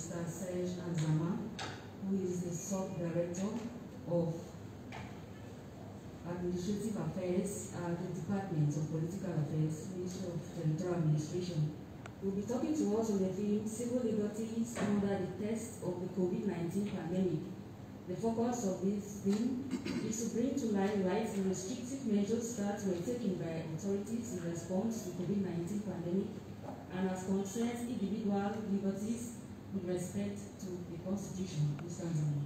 Mr. Serge Anzama, who is the Sub-Director of Administrative Affairs at the Department of Political Affairs, Ministry of Territorial Administration. We'll be talking to us on the theme Civil Liberties under the test of the COVID-19 pandemic. The focus of this theme is to bring to light the restrictive measures that were taken by authorities in response to the COVID-19 pandemic and as concerns individual liberties with respect to the Constitution. Mr. Anzama.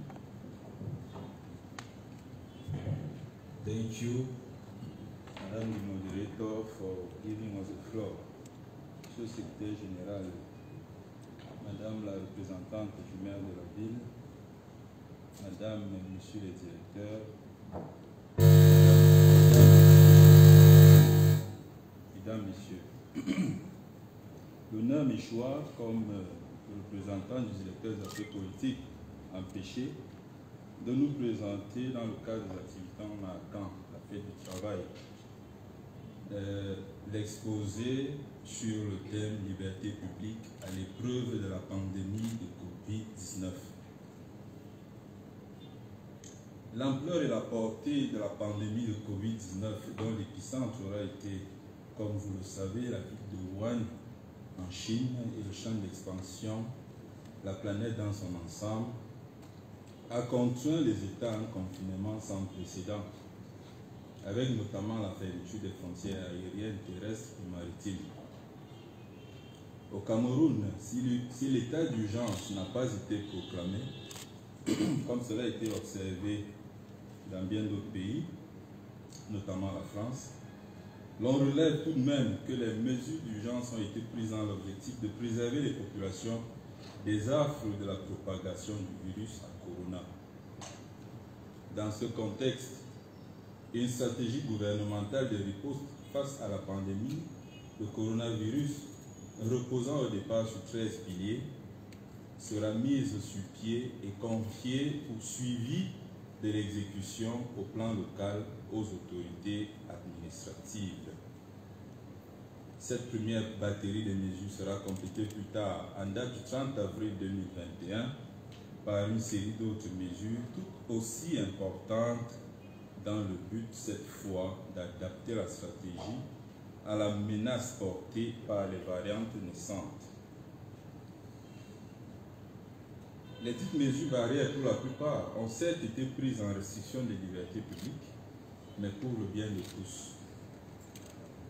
Thank you, Madame the Moderator, for giving us the floor. Monsieur le Secrétaire Général, Madame la représentante du maire de la ville, Madame et Monsieur les directeurs, Mesdames, Messieurs, l'honneur m'échoit comme représentant du directeur des affaires politiques empêché de nous présenter dans le cadre des activités en marquant la fête du travail l'exposé sur le thème liberté publique à l'épreuve de la pandémie de Covid-19. L'ampleur et la portée de la pandémie de Covid-19 dont l'épicentre aura été, comme vous le savez, la ville de Wuhan en Chine et le champ d'expansion, la planète dans son ensemble, a contraint les États en confinement sans précédent, avec notamment la fermeture des frontières aériennes, terrestres et maritimes. Au Cameroun, si l'état d'urgence n'a pas été proclamé, comme cela a été observé dans bien d'autres pays, notamment la France, l'on relève tout de même que les mesures d'urgence ont été prises dans l'objectif de préserver les populations des affres de la propagation du virus à corona. Dans ce contexte, une stratégie gouvernementale de riposte face à la pandémie de coronavirus, reposant au départ sur 13 piliers, sera mise sur pied et confiée pour suivi de l'exécution au plan local aux autorités administratives. Cette première batterie de mesures sera complétée plus tard, en date du 30 avril 2021, par une série d'autres mesures tout aussi importantes dans le but, cette fois, d'adapter la stratégie à la menace portée par les variantes naissantes. Les dites mesures barrières, pour la plupart, ont certes été prises en restriction des libertés publiques, mais pour le bien de tous.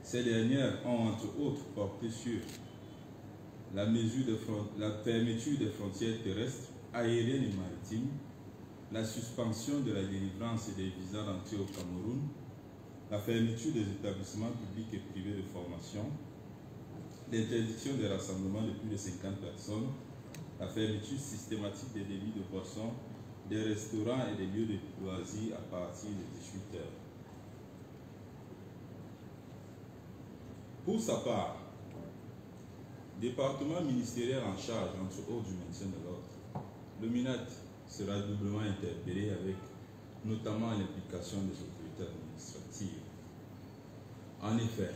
Ces dernières ont, entre autres, porté sur la fermeture des frontières terrestres, aériennes et maritimes, la suspension de la délivrance des visas d'entrée au Cameroun, la fermeture des établissements publics et privés de formation, l'interdiction des rassemblements de plus de 50 personnes, la fermeture systématique des débits de boissons, des restaurants et des lieux de loisirs à partir de 18 heures. Pour sa part, département ministériel en charge, entre autres, du maintien de l'ordre, le MINAT sera doublement interpellé avec notamment l'implication des autorités administratives. En effet,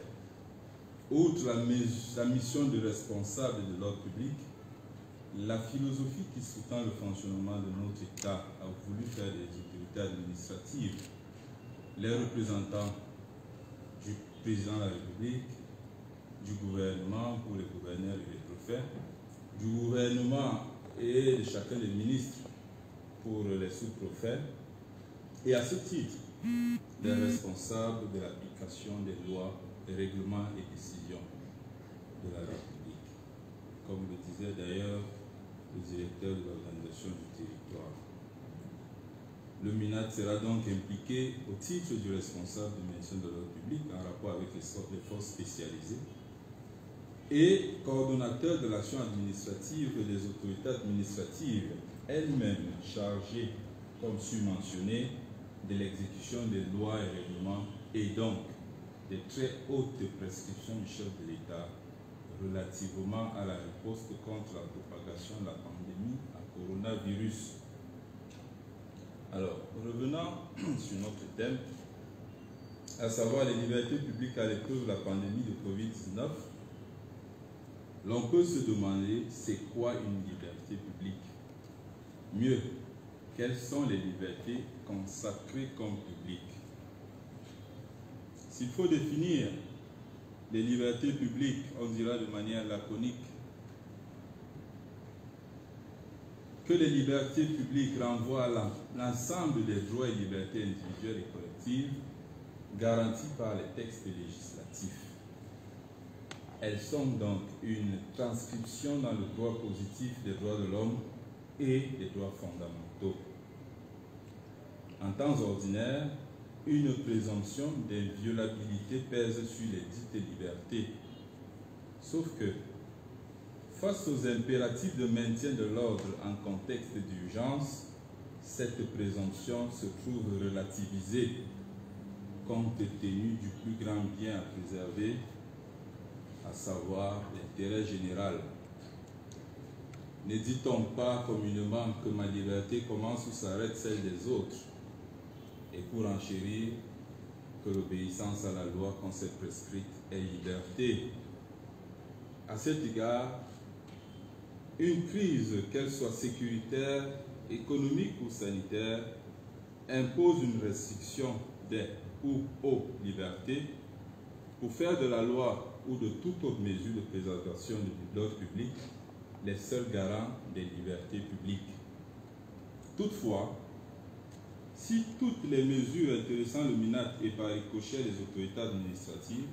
outre la mission de responsable de l'ordre public, la philosophie qui sous-tend le fonctionnement de notre État a voulu faire des autorités administratives les représentants du président de la République, du gouvernement pour les gouverneurs et les préfets, du gouvernement et de chacun des ministres pour les sous-préfets, et à ce titre, des responsables de l'application des lois, des règlements et décisions de la République, comme le disait d'ailleurs le directeur de l'organisation du territoire. Le MINAT sera donc impliqué au titre du responsable du maintien de l'ordre public en rapport avec les forces spécialisées et coordonnateur de l'action administrative des autorités administratives elles-mêmes chargées, comme surmentionné, de l'exécution des lois et règlements et donc des très hautes prescriptions du chef de l'État relativement à la riposte contre la propagation de la pandémie à coronavirus. Alors, revenant sur notre thème, à savoir les libertés publiques à l'épreuve de la pandémie de Covid-19, l'on peut se demander c'est quoi une liberté publique? Mieux, quelles sont les libertés consacrées comme publiques? S'il faut définir les libertés publiques, on dira de manière laconique que les libertés publiques renvoient à l'ensemble des droits et libertés individuelles et collectives garantis par les textes législatifs. Elles sont donc une transcription dans le droit positif des droits de l'homme et des droits fondamentaux. En temps ordinaire, une présomption d'inviolabilité pèse sur les dites libertés. Sauf que, face aux impératifs de maintien de l'ordre en contexte d'urgence, cette présomption se trouve relativisée compte tenu du plus grand bien à préserver, à savoir l'intérêt général. Ne dit-on pas communément que ma liberté commence ou s'arrête celle des autres, et pour enchérir que l'obéissance à la loi qu'on s'est prescrite est liberté? À cet égard, une crise, qu'elle soit sécuritaire, économique ou sanitaire, impose une restriction des ou aux libertés pour faire de la loi ou de toute autre mesure de préservation de l'ordre public les seuls garants des libertés publiques. Toutefois, si toutes les mesures intéressant le MINAT et par ricochet les autorités administratives,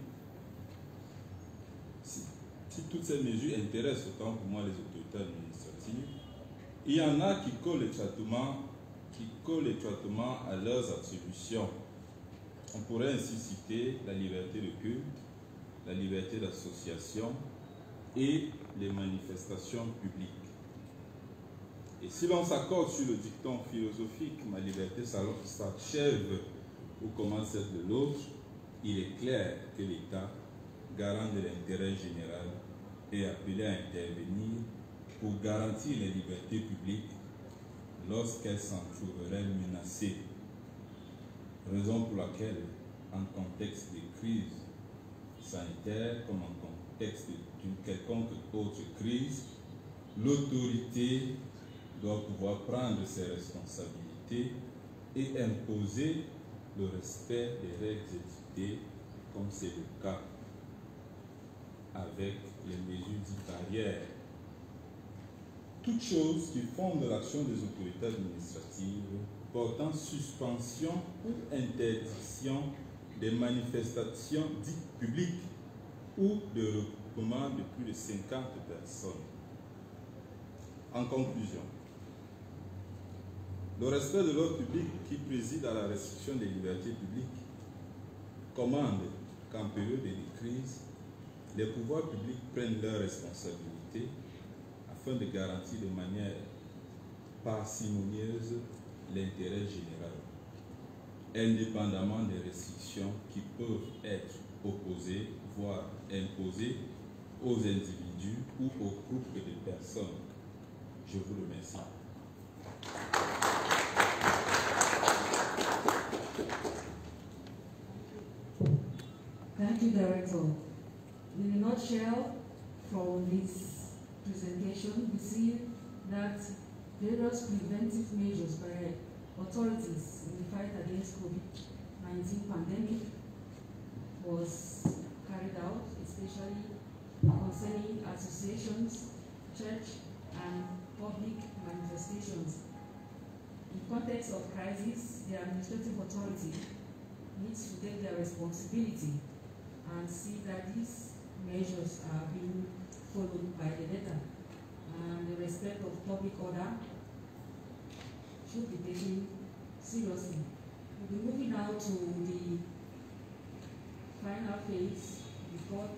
si toutes ces mesures intéressent autant pour moi les autorités administratives, il y en a qui collent étroitement à leurs attributions. On pourrait ainsi citer la liberté de culte, la liberté d'association et les manifestations publiques. Et si l'on s'accorde sur le dicton philosophique « ma liberté s'achève où commence celle de l'autre », il est clair que l'État, garant de l'intérêt général, est appelé à intervenir pour garantir les libertés publiques lorsqu'elles s'en trouveraient menacées. Raison pour laquelle, en contexte de crise sanitaire comme en contexte d'une quelconque autre crise, l'autorité doit pouvoir prendre ses responsabilités et imposer le respect des règles édictées, comme c'est le cas avec les mesures dites barrières. Toute chose qui fonde l'action des autorités administratives portant suspension ou interdiction des manifestations dites publiques ou de regroupement de plus de 50 personnes. En conclusion, le respect de l'ordre public qui préside à la restriction des libertés publiques commande qu'en période de crise, les pouvoirs publics prennent leurs responsabilités afin de garantir de manière parcimonieuse l'intérêt général, indépendamment des restrictions qui peuvent être opposées, voire imposées aux individus ou aux groupes de personnes. Je vous remercie. Thank you, Director. In a nutshell, from this presentation, we see that various preventive measures by authorities in the fight against COVID-19 pandemic was carried out, especially concerning associations, church, and public manifestations. In context of crisis, the administrative authority needs to take their responsibility and see that these measures are being followed by the letter. And the respect of public order should be taken seriously. We'll be moving now to the final phase. Before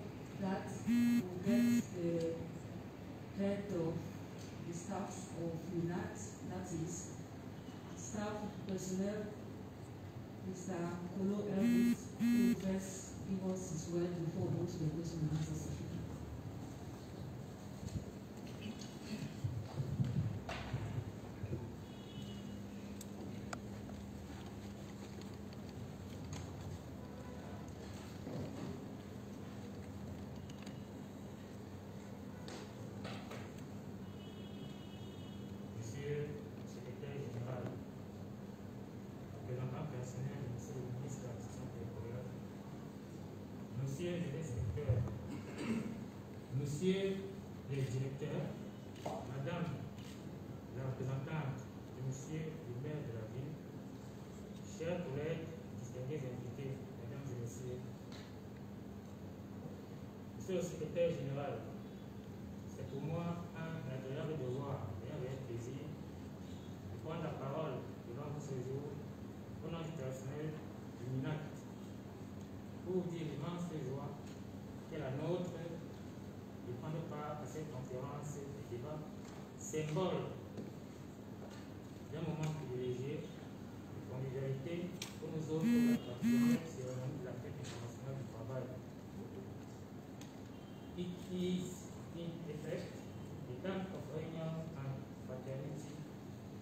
that, we'll get the head of the staff of UNAT, that is staff personnel, Mr. Kolo Elvis, who will first give us his word before we go to the question and answer session. Monsieur le secrétaire général, c'est pour moi un agréable devoir et un réel plaisir de prendre la parole devant vous ce jour au nom du personnel du MINAC pour dire l'immense joie qu'est la nôtre de prendre part à cette conférence et débat symbole d'un moment privilégié de convivialité pour nous autres la traditionnelle cérémonie de la fête internationale du travail. It is in effect the time of reunion and fraternity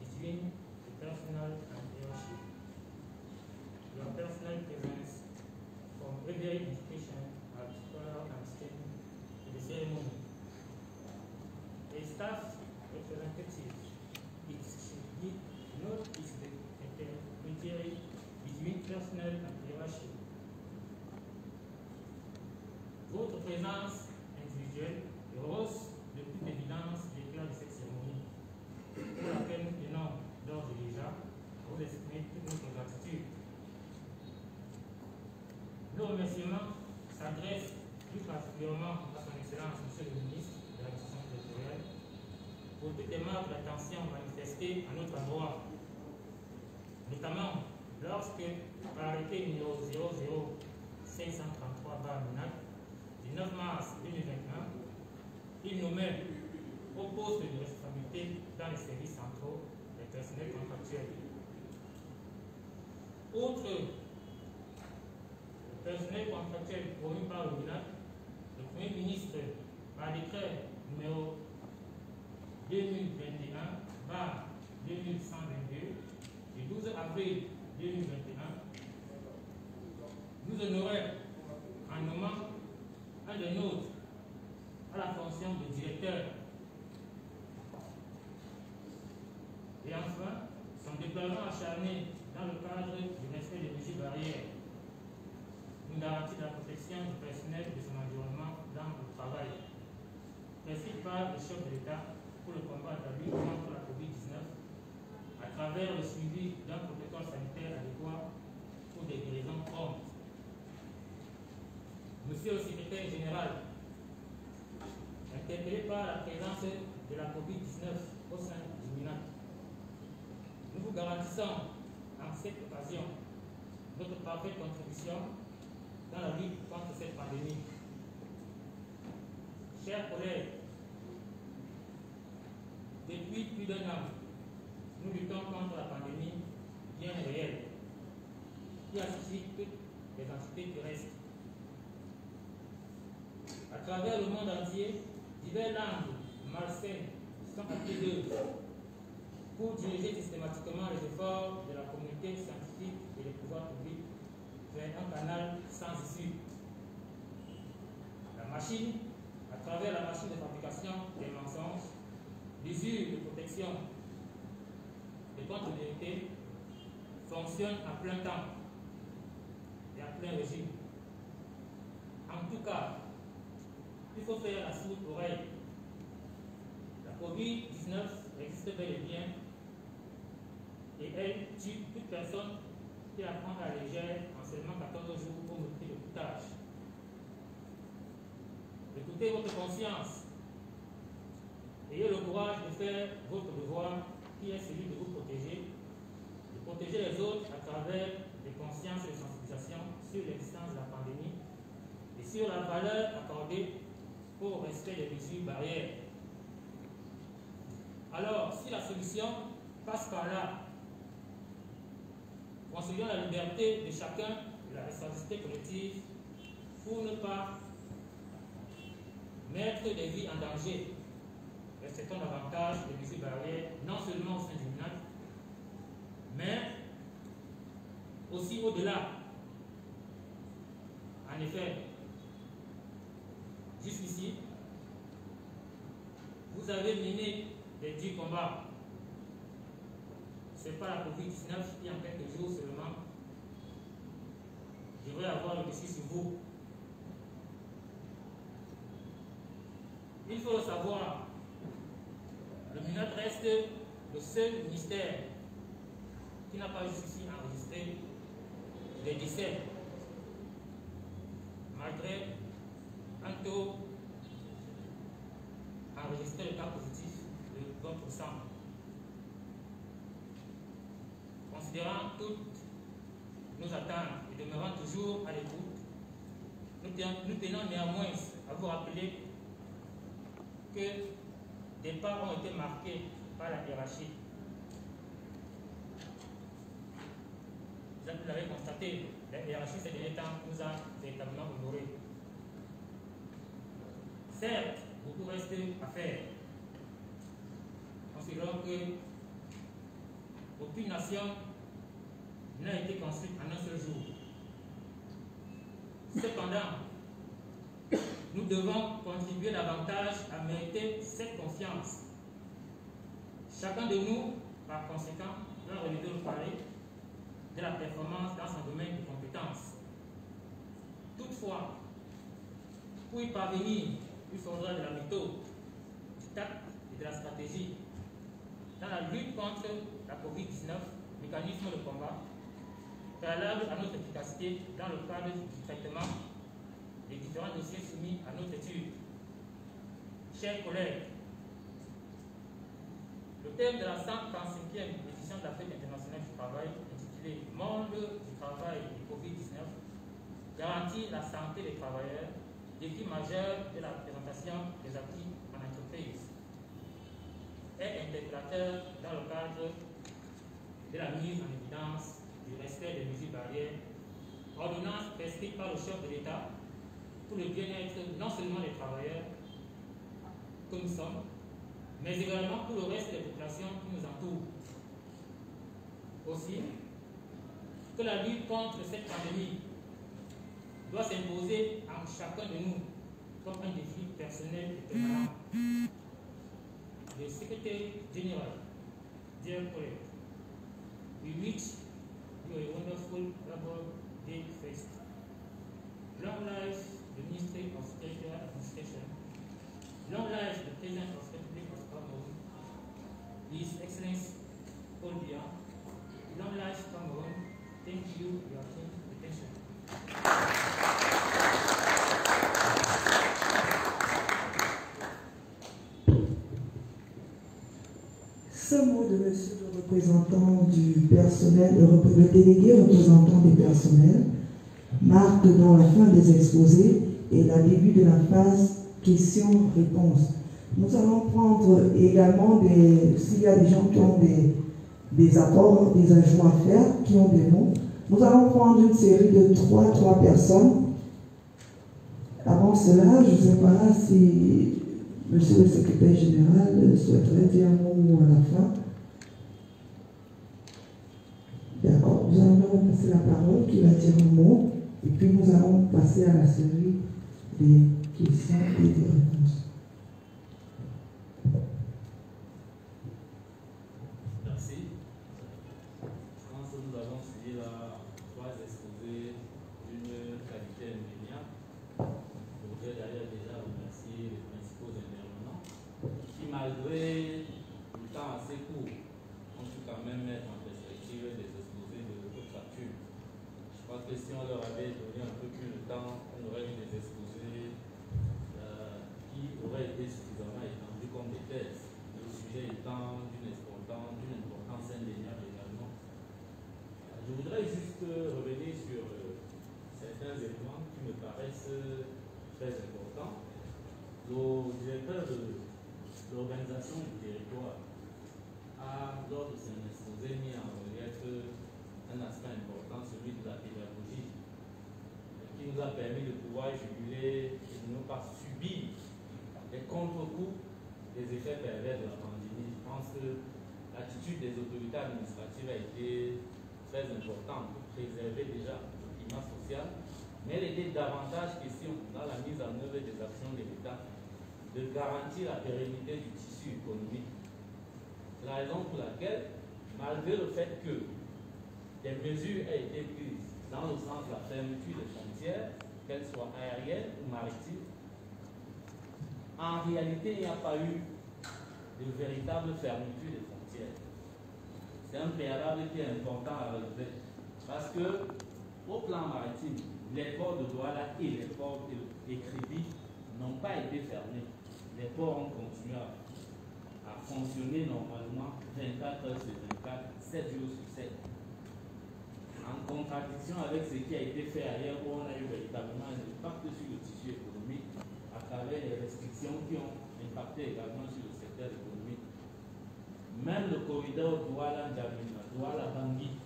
between the personal and leadership. Your personal presence from every institution at color and skin to the ceremony. A staff representative, it should be not is the intermediary between personnel and leadership. Votre présence individuelle rehausse de toute évidence l'éclat de cette cérémonie, pour laquelle nous tenons d'ores et déjà à vous exprimer toute notre gratitude. Nos remerciements s'adressent plus particulièrement à son Excellence, Monsieur le Ministre de l'Administration territoriale, pour toute aimable attention manifestée à notre endroit, notamment lorsque, par arrêté numéro 00533/MINAC du 9 mars 2021, il nommait au poste de responsabilité dans les services centraux des personnels contractuels. Outre le personnel contractuel promu par le MINAC, le Premier ministre, par décret numéro 2021/2122 du 12 avril 2021, nous honorait en nommant un des nôtres à la fonction de directeur. Et enfin, son déploiement acharné dans le cadre du respect des mesures barrières nous garantit la protection du personnel et de son environnement dans le travail, prescrit par le chef de l'État pour le combat de la lutte contre la COVID-19 à travers le suivi d'un protocole sanitaire adéquat pour des guérisons promptes. Monsieur le secrétaire général, interpellé par la présence de la COVID-19 au sein du MINAC, nous vous garantissons en cette occasion notre parfaite contribution dans la lutte contre cette pandémie. Chers collègues, depuis plus d'un an, nous luttons contre la pandémie bien réelle qui assujettit toutes les entités terrestres. À travers le monde entier, divers langues malsaines sont appelées d'œuvre pour diriger systématiquement les efforts de la communauté scientifique et des pouvoirs publics vers un canal sans issue. La machine, à travers la machine de fabrication des mensonges, l'usure de protection des contre-vérités, fonctionne à plein temps et à plein régime. En tout cas, il faut faire la sourde oreille. La COVID-19 existe bel et bien et elle tue toute personne qui la prend à la légère en seulement 14 jours au mépris de tout âge. Écoutez votre conscience. Ayez le courage de faire votre devoir qui est celui de vous protéger, de protéger les autres à travers des consciences et des sensibilisations sur l'existence de la pandémie et sur la valeur accordée au respect des mesures barrières. Alors, si la solution passe par là, conciliant la liberté de chacun et la responsabilité collective pour ne pas mettre des vies en danger, respectons davantage les mesures barrières, non seulement au sein du MINAC, mais aussi au-delà. En effet, jusqu'ici, vous avez mené des durs combats. Ce n'est pas la COVID-19 qui, en quelques jours seulement, devrait avoir le dessus sur vous. Il faut le savoir, le MINAC reste le seul ministère qui n'a pas jusqu'ici enregistré des décès, malgré un un taux enregistré de cas positifs de 20%. Considérant toutes nos attentes et demeurant toujours à l'écoute, nous tenons néanmoins à vous rappeler que des pas ont été marqués par la hiérarchie. Vous l'avez constaté, la hiérarchie ces derniers temps nous a véritablement honorés. Certes, beaucoup reste à faire, considérant que aucune nation n'a été construite en un seul jour. Cependant, nous devons contribuer davantage à mériter cette confiance. Chacun de nous, par conséquent, doit relever le pari de la performance dans son domaine de compétences. Toutefois, pour y parvenir, il faudra de la méthode, du tact et de la stratégie. Dans la lutte contre la COVID-19, mécanisme de combat, préalable à notre efficacité dans le cadre du traitement des différents dossiers soumis à notre étude. Chers collègues, le thème de la 135e édition de la Fête internationale du travail, intitulé Monde du travail et COVID-19, garantit la santé des travailleurs, défi majeur de la présentation des acquis en entreprise, est interpellateur dans le cadre de la mise en évidence du respect des mesures barrières, ordonnance prescrite par le chef de l'État pour le bien-être non seulement des travailleurs que nous sommes, mais également pour le reste des populations qui nous entourent. Aussi, que la lutte contre cette pandémie doit s'imposer en chacun de nous comme un défi personnel et permanent. Le secrétaire général, dear colleagues, we wish you a wonderful Labor Day Fest. Long life the Ministry of Territorial Administration. Long life the President of the Republic of Cameroon, His Excellency Paul Biya. Long life Cameroon. Thank you for your attention. Ce mot de monsieur le représentant du personnel, le délégué représentant des personnels, marque dans la fin des exposés et le début de la phase questions-réponses. Nous allons prendre également s'il y a des gens qui ont des apports, des ajouts à faire, qui ont des mots. Nous allons prendre une série de trois personnes. Avant cela, je ne sais pas si monsieur le secrétaire général souhaiterait dire un mot à la fin. D'accord, nous allons passer la parole, qui va dire un mot, et puis nous allons passer à la série des questions et des réponses. Merci. Je pense que nous avons suivi là 3 exposés d'une qualité indéniable. Je voudrais d'ailleurs déjà remercier les principaux intervenants qui, malgré le temps assez court, ont pu quand même mettre en perspective des exposés de toute facture. Je pense que si on leur avait donné un peu plus de temps, on aurait eu des exposés qui auraient été suffisamment étendus comme des thèses. Le sujet étant d'une importance indéniable également. Je voudrais juste revenir sur certains éléments qui me paraissent très importants. Le directeur de l'organisation du territoire a, lors de son exposé, mis en relief un aspect important, celui de la pédagogie, qui nous a permis de pouvoir juguler et de ne pas subir les contre-coups des effets pervers de la pandémie. Je pense que l'attitude des autorités administratives a été très importante pour préserver déjà le climat social, mais elle était davantage question, dans la mise en œuvre des actions de l'État, de garantir la pérennité du tissu économique. C'est la raison pour laquelle, malgré le fait que des mesures aient été prises dans le sens de la fermeture des frontières, qu'elles soient aériennes ou maritimes, en réalité, il n'y a pas eu de véritable fermeture des frontières. C'est un préalable qui est important à relever. Parce que, au plan maritime, les ports de Douala et les ports et crédits n'ont pas été fermés. Les ports ont continué à fonctionner normalement 24 heures sur 24, 7 jours sur 7. En contradiction avec ce qui a été fait ailleurs où on a eu véritablement un impact sur le tissu économique à travers les restrictions qui ont impacté également sur le secteur économique. Même le corridor Douala-N'Djamena, Douala-Bangui,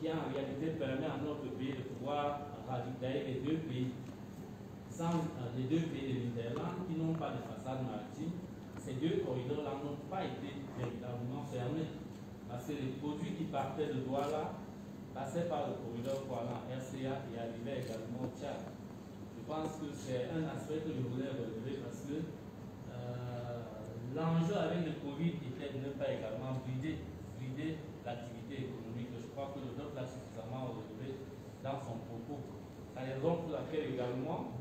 qui en réalité permet à notre pays de pouvoir ravitailler les deux pays, les deux pays de l'Interland qui n'ont pas de façade maritime. Ces deux corridors-là n'ont pas été véritablement fermés parce que les produits qui partaient de Douala passaient par le corridor pour aller en RCA et arrivaient également au Tchad. Je pense que c'est un aspect que je voulais relever parce que l'enjeu avec le Covid était de ne pas également brider l'activité économique. Je crois que le docteur l'a suffisamment relevé dans son propos. C'est la raison pour laquelle également,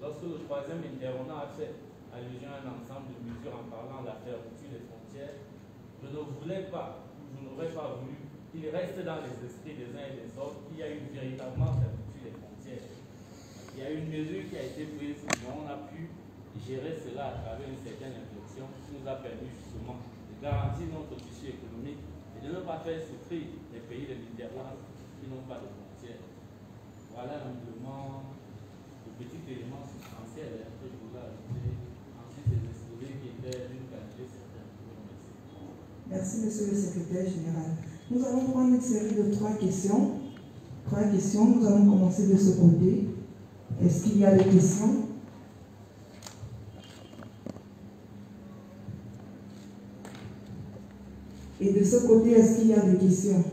lorsque le troisième intervenant a fait allusion à un ensemble de mesures en parlant de la fermeture des frontières, je ne voulais pas, je n'aurais pas voulu qu'il reste dans les esprits des uns et des autres qu'il y a une véritablement fermeture des frontières. Il y a une mesure qui a été prise, mais on a pu gérer cela à travers une certaine inflexion qui nous a permis justement de garantir notre tissu économique et de ne pas faire souffrir les pays de l'Interland qui n'ont pas de frontières. Voilà humblement le petit élément substantiel que je voulais ajouter. Ensuite, les exposés qui étaient d'une qualité certaine. Merci, monsieur le secrétaire général. Nous allons prendre une série de 3 questions. 3 questions. Nous allons commencer de ce côté. Est-ce qu'il y a des questions? Et de ce côté, est-ce qu'il y a des questions?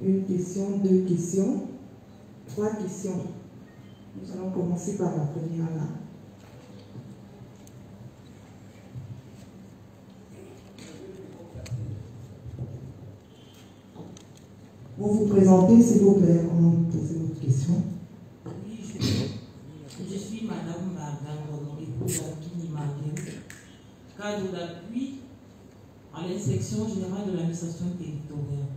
Une question, 2 questions, 3 questions. Nous allons commencer par la première là. Vous vous présentez, s'il vous plaît, avant de poser votre question. Oui, je suis Madame Margan, épouse d'Akini Marguerite, cadre d'appui à l'inspection générale de l'administration territoriale.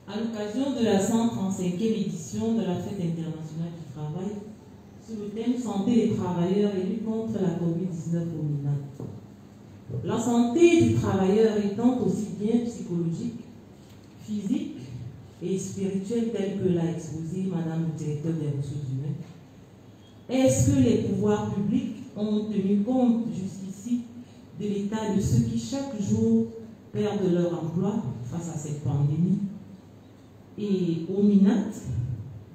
À l'occasion de la 135e édition de la Fête internationale du travail, sur le thème santé des travailleurs et lutte contre la COVID-19 au MINAT. La santé du travailleur étant aussi bien psychologique, physique et spirituelle telle que l'a exposé Madame le directeur des ressources humaines, est-ce que les pouvoirs publics ont tenu compte jusqu'ici de l'état de ceux qui chaque jour perdent leur emploi face à cette pandémie? Et au MINAT,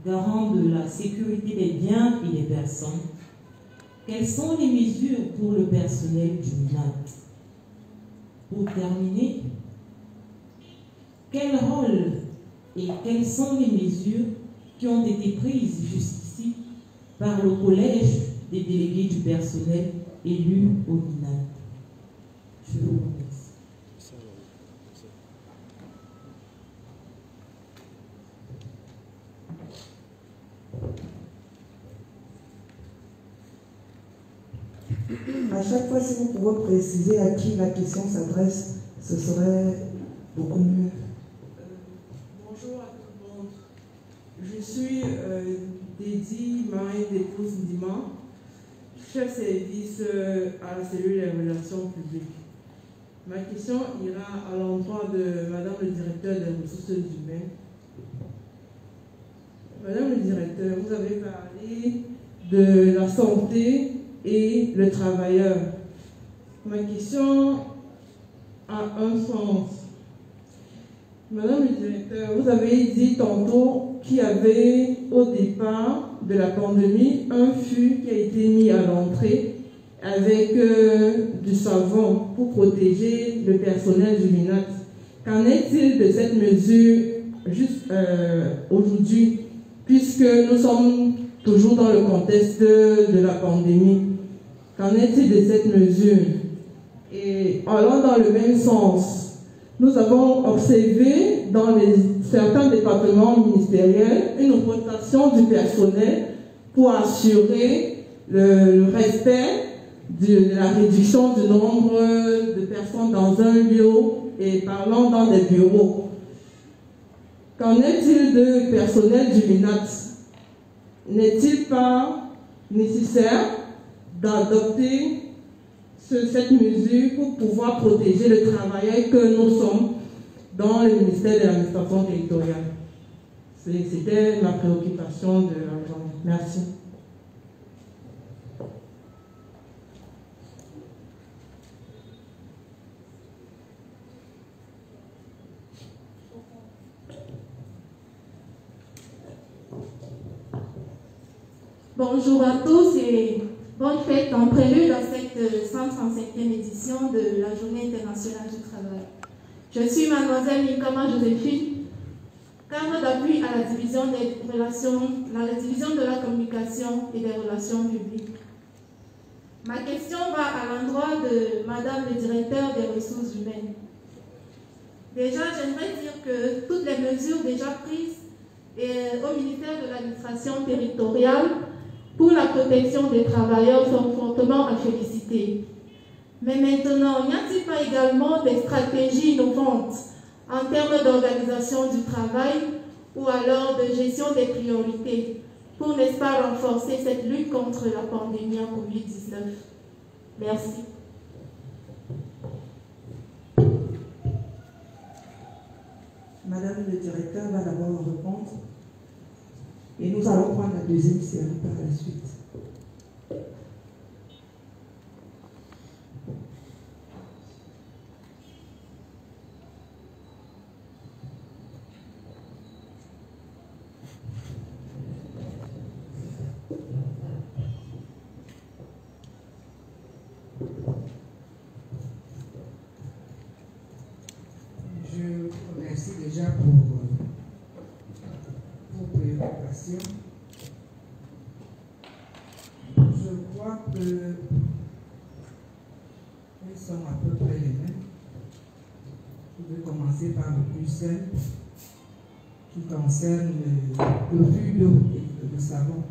garant de la sécurité des biens et des personnes, quelles sont les mesures pour le personnel du MINAT? Pour terminer, quel rôle et quelles sont les mesures qui ont été prises jusqu'ici par le collège des délégués du personnel élus au MINAT? Je vous remercie. À chaque fois, si vous pouvez préciser à qui la question s'adresse, ce serait beaucoup mieux. Bonjour à tout le monde. Je suis Dédi Marie d'épouse Ndima, chef service à la cellule des relations publiques. Ma question ira à l'endroit de Madame le directeur des ressources humaines. Madame le directeur, vous avez parlé de la santé et le travailleur. Ma question a un sens. Madame le directeur, vous avez dit tantôt qu'il y avait au départ de la pandémie un fût qui a été mis à l'entrée avec du savon pour protéger le personnel du MINAT. Qu'en est-il de cette mesure juste aujourd'hui, puisque nous sommes toujours dans le contexte de la pandémie? Qu'en est-il de cette mesure? Et allant dans le même sens, nous avons observé dans certains départements ministériels une rotation du personnel pour assurer le respect de la réduction du nombre de personnes dans un lieu et parlant dans des bureaux. Qu'en est-il du personnel du MINAT? N'est-il pas nécessaire d'adopter cette mesure pour pouvoir protéger les travailleurs que nous sommes dans le ministère de l'administration territoriale. C'était ma préoccupation de la journée. Merci. Bonjour à tous et bonne fête en prélude à cette 135e édition de la Journée internationale du travail. Je suis mademoiselle Nikama Joséphine, cadre d'appui à la division des relations, la division de la communication et des relations publiques. Ma question va à l'endroit de madame le directeur des ressources humaines. Déjà, j'aimerais dire que toutes les mesures déjà prises au ministère de l'administration territoriale pour la protection des travailleurs sont fortement à féliciter. Mais maintenant, n'y a-t-il pas également des stratégies innovantes en termes d'organisation du travail ou alors de gestion des priorités pour, n'est-ce pas, renforcer cette lutte contre la pandémie en Covid-19? Merci. Madame le directeur va d'abord répondre et nous allons prendre la deuxième série par la suite. Je vous remercie déjà pour vos préoccupations. Je crois que elles sont à peu près les mêmes. Je vais commencer par le plus simple, qui concerne le flux d'eau et le savon.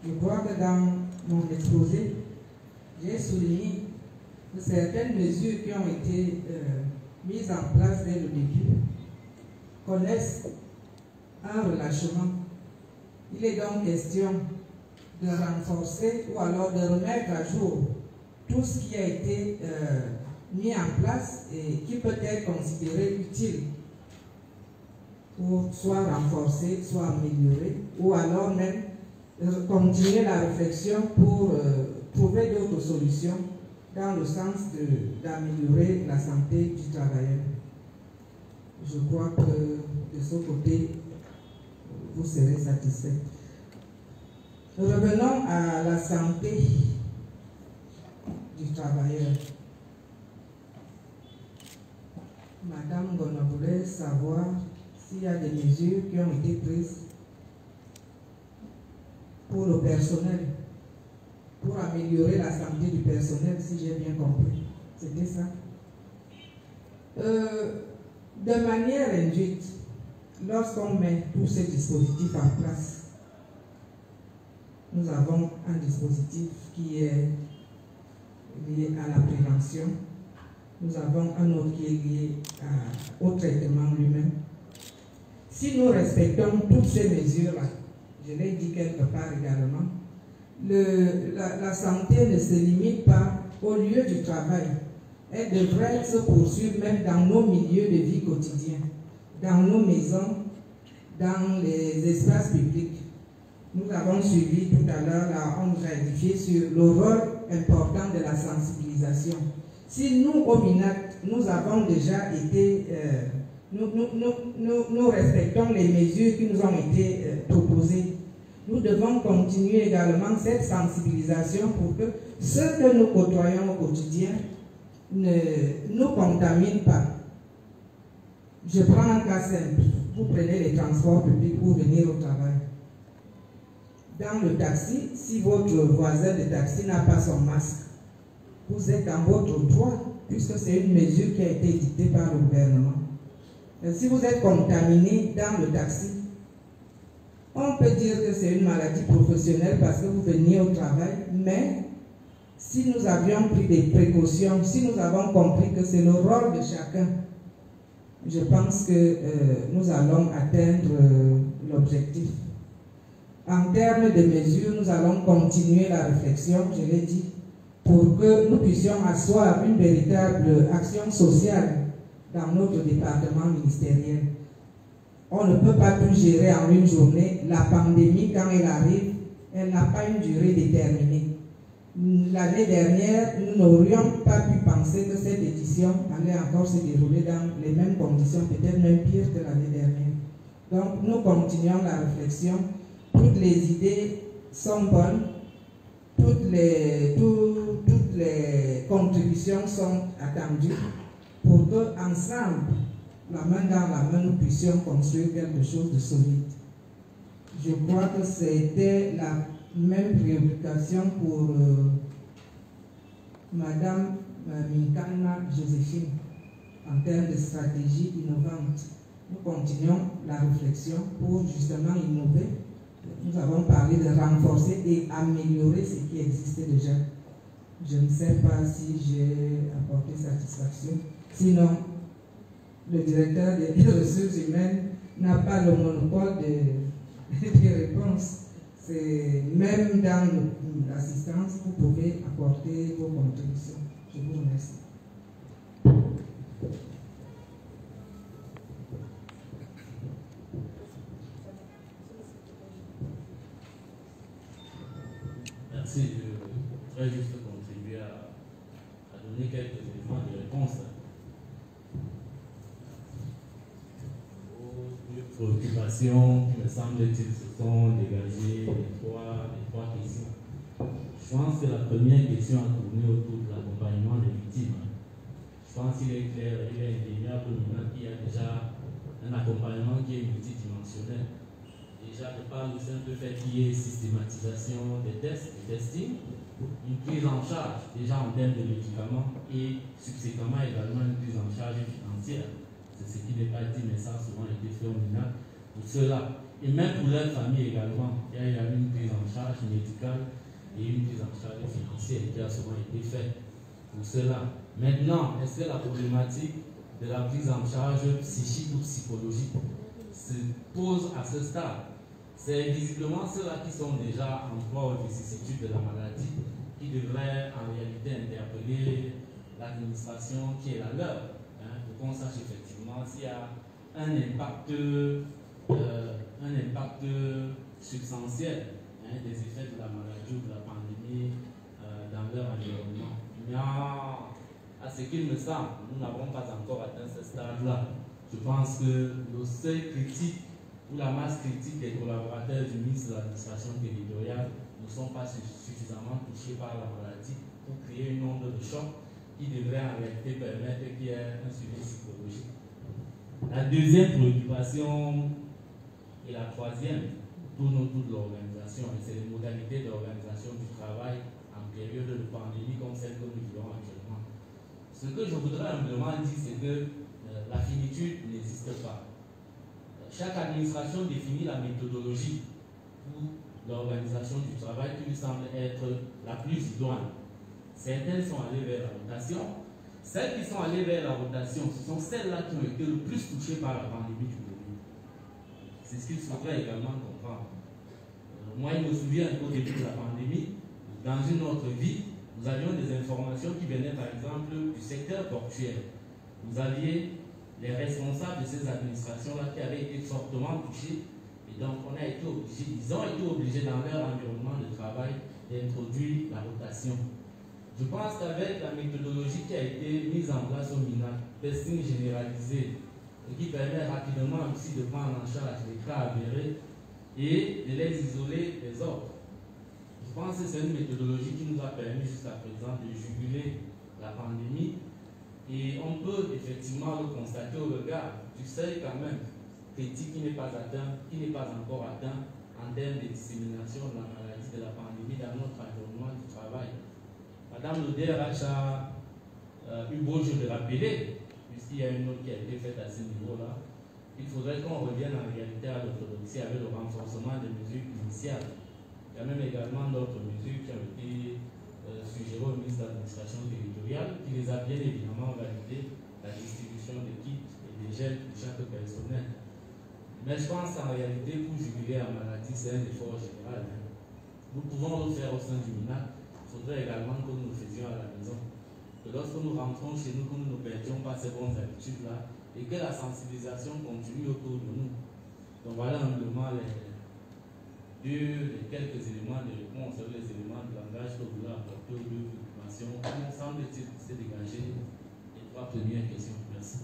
Je crois que dans mon exposé, j'ai souligné que certaines mesures qui ont été mises en place dès le début connaissent un relâchement. Il est donc question de renforcer ou alors de remettre à jour tout ce qui a été mis en place et qui peut être considéré utile pour soit renforcer, soit améliorer, ou alors même continuer la réflexion pour trouver d'autres solutions dans le sens d'améliorer la santé du travailleur. Je crois que de ce côté, vous serez satisfait. Revenons à la santé du travailleur. Madame Gona voulait savoir s'il y a des mesures qui ont été prises pour le personnel, pour améliorer la santé du personnel, si j'ai bien compris. C'était ça. De manière induite, lorsqu'on met tous ces dispositifs en place, nous avons un dispositif qui est lié à la prévention. Nous avons un autre qui est lié au traitement lui-même. Si nous respectons toutes ces mesures-là, je l'ai dit quelque part également, la santé ne se limite pas au lieu du travail. Elle devrait se poursuivre même dans nos milieux de vie quotidiens, dans nos maisons, dans les espaces publics. Nous avons suivi tout à l'heure, on nous a édifié sur le rôle important de la sensibilisation. Si nous, au MINAC, nous avons déjà été, nous respectons les mesures qui nous ont été proposées, nous devons continuer également cette sensibilisation pour que ceux que nous côtoyons au quotidien ne nous contaminent pas. Je prends un cas simple. Vous prenez les transports publics pour venir au travail. Dans le taxi, si votre voisin de taxi n'a pas son masque, vous êtes dans votre droit, puisque c'est une mesure qui a été dictée par le gouvernement. Et si vous êtes contaminé dans le taxi, on peut dire que c'est une maladie professionnelle parce que vous veniez au travail, mais si nous avions pris des précautions, si nous avons compris que c'est le rôle de chacun, je pense que nous allons atteindre l'objectif. En termes de mesures, nous allons continuer la réflexion, je l'ai dit, pour que nous puissions asseoir une véritable action sociale dans notre département ministériel. On ne peut pas tout gérer en une journée. La pandémie, quand elle arrive, elle n'a pas une durée déterminée. L'année dernière, nous n'aurions pas pu penser que cette édition allait encore se dérouler dans les mêmes conditions, peut-être même pire que l'année dernière. Donc, nous continuons la réflexion. Toutes les idées sont bonnes, toutes les contributions sont attendues pour que, ensemble, la main dans la main, nous puissions construire quelque chose de solide. Je crois que c'était la même préoccupation pour Madame Minkana Joséphine en termes de stratégie innovante. Nous continuons la réflexion pour justement innover. Nous avons parlé de renforcer et améliorer ce qui existait déjà. Je ne sais pas si j'ai apporté satisfaction. Sinon, le directeur des ressources humaines n'a pas le monopole des réponses. C'est même dans l'assistance, vous pouvez apporter vos contributions. Je vous remercie. Merci. Je voudrais juste contribuer à donner quelques éléments de réponse aux préoccupations qui me semble-t-il se sont dégagées les trois questions. Je pense que la première question a tourné autour de l'accompagnement des victimes. Je pense qu'il est clair, il est indéniable maintenant qu'il y a déjà un accompagnement qui est multidimensionnel. Déjà, de par le simple fait qu'il y ait systématisation des tests, du testing, une prise en charge déjà en termes de médicaments et subséquemment également une prise en charge financière. C'est ce qui n'est pas dit, mais ça a souvent été fait au MINAC pour ceux-là. Et même pour leur famille également, il y a eu une prise en charge médicale et une prise en charge financière qui a souvent été faite pour ceux-là. Maintenant, est-ce que la problématique de la prise en charge psychique ou psychologique se pose à ce stade? C'est visiblement ceux-là qui sont déjà en proie aux vicissitudes de la maladie qui devraient en réalité interpeller l'administration qui est la leur, pour qu'on sache effectivement s'il y a un impact substantiel des effets de la maladie ou de la pandémie dans leur environnement. Mais à ce qu'il me semble, nous n'avons pas encore atteint ce stade-là. Je pense que le seuil critique ou la masse critique des collaborateurs du ministre de l'administration territoriale ne sont pas suffisamment touchés par la maladie pour créer une onde de choc qui devrait en réalité permettre qu'il y ait un suivi psychologique. La deuxième préoccupation et la troisième tournent autour de l'organisation, et c'est les modalités d'organisation du travail en période de pandémie comme celle que nous vivons actuellement. Ce que je voudrais humblement dire, c'est que la finitude n'existe pas. Chaque administration définit la méthodologie pour l'organisation du travail qui lui semble être la plus idoine. Certaines sont allées vers la rotation. Celles qui sont allées vers la rotation, ce sont celles-là qui ont été le plus touchées par la pandémie du Covid. C'est ce qu'il faudrait également comprendre. Moi, il me souviens qu'au début de la pandémie, dans une autre vie, nous avions des informations qui venaient par exemple du secteur portuaire. Vous aviez les responsables de ces administrations-là qui avaient été fortement touchés, et donc ils ont été obligés dans leur environnement de travail d'introduire la rotation. Je pense qu'avec la méthodologie qui a été mise en place au MINAC, testing généralisé, qui permet rapidement aussi de prendre en charge les cas avérés et de les isoler des autres. Je pense que c'est une méthodologie qui nous a permis jusqu'à présent de juguler la pandémie. Et on peut effectivement le constater au regard du seuil quand même critique qui n'est pas atteint, qui n'est pas encore atteint en termes de dissémination de la maladie de la pandémie dans notre environnement du travail. Madame le DRH a eu beau jeu de rappeler, puisqu'il y a une note qui a été faite à ce niveau-là, il faudrait qu'on revienne en réalité à l'orthodoxie avec le renforcement des mesures initiales. Il y a même également d'autres mesures qui ont été suggérées au ministre de l'administration territoriale, qui les a bien évidemment validées, la distribution des kits et des gels pour chaque personnel. Mais je pense qu'en réalité, pour juguler la maladie, c'est un effort général. Hein. Nous pouvons le faire au sein du MINAC. Il faudrait également que nous le faisions à la maison. Que lorsque nous rentrons chez nous, que nous ne perdions pas ces bonnes habitudes-là et que la sensibilisation continue autour de nous. Donc voilà humblement les quelques éléments de réponse, les éléments de langage que vous voulez apporter aux deux préoccupations. Comment semble-t-il se dégager les trois premières questions? Merci.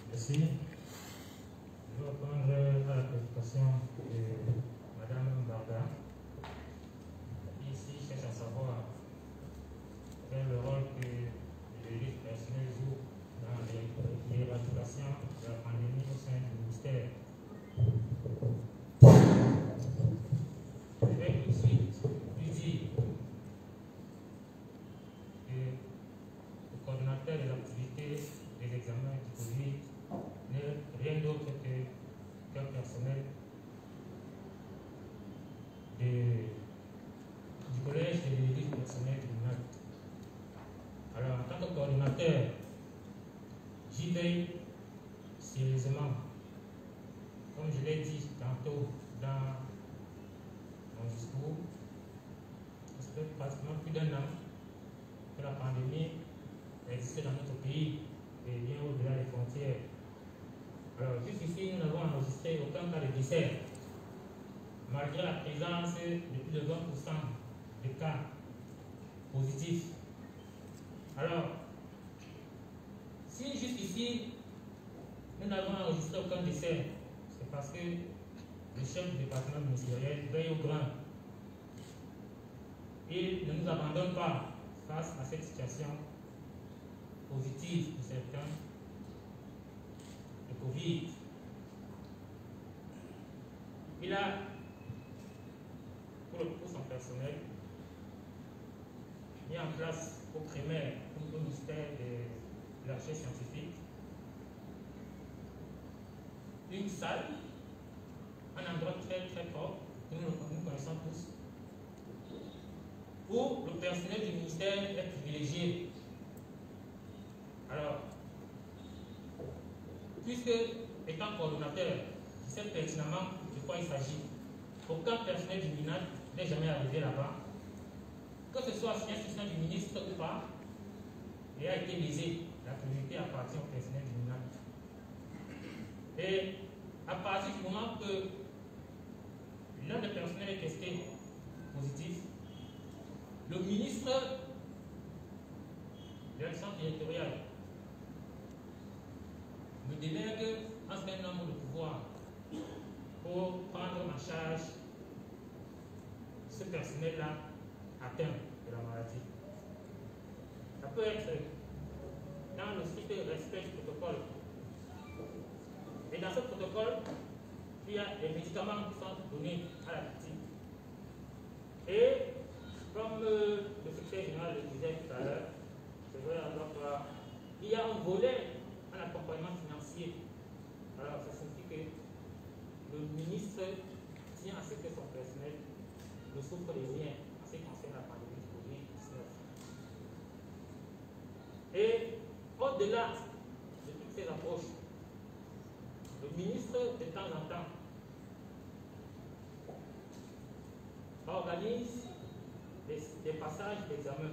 Merci. Je vais répondre à la préoccupation de Mme Barda, qui ici cherche à savoir quel est le rôle que l'élite personnelle joue dans l'éradication de la pandémie au sein du ministère. Je vais tout de suite lui dire que le coordonnateur des activités des examens du Covid n'est rien d'autre qu'un personnel du collège de l'élite personnelle du MINAC. Alors, en tant que coordonnateur, j'y veille sérieusement. Comme je l'ai dit tantôt dans mon discours, ça fait pratiquement plus d'un an que la pandémie existe dans notre pays et bien au-delà des frontières. Alors, jusqu'ici, nous n'avons enregistré aucun cas de décès, malgré la présence de plus de 20% de cas positifs. Alors, si jusqu'ici, nous n'avons enregistré aucun décès, c'est parce que le chef du département ministériel veille au grain et ne nous abandonne pas face à cette situation positive pour certains, le Covid. Il a, pour son personnel, mis en place au primaire, au ministère de la recherche scientifique, une salle, un endroit très très propre, que nous connaissons tous, où le personnel du ministère est privilégié. Alors, puisque, étant coordonnateur, je sais pertinemment de quoi il s'agit. Aucun personnel du MINAC n'est jamais arrivé là-bas, que ce soit si un du ministre ou pas, et a été lésé. La priorité appartient au personnel du MINAC. Et à partir du moment que l'un des personnels est testé positif, le ministre de l'action territoriale me délègue un certain nombre de pouvoirs pour prendre en charge ce personnel-là atteint de la maladie. Ça peut être dans le strict respect du protocole. Et dans ce protocole, il y a des médicaments qui sont donnés à la victime. Et comme le secrétaire général le disait tout à l'heure, c'est vrai, donc, il y a un volet, un accompagnement financier. Alors, ça signifie que le ministre tient à ce que son personnel ne souffre de rien en ce qui concerne la pandémie du Covid-19. Et au-delà de toutes ces approches, le ministre, de temps en temps, organise des passages d'examen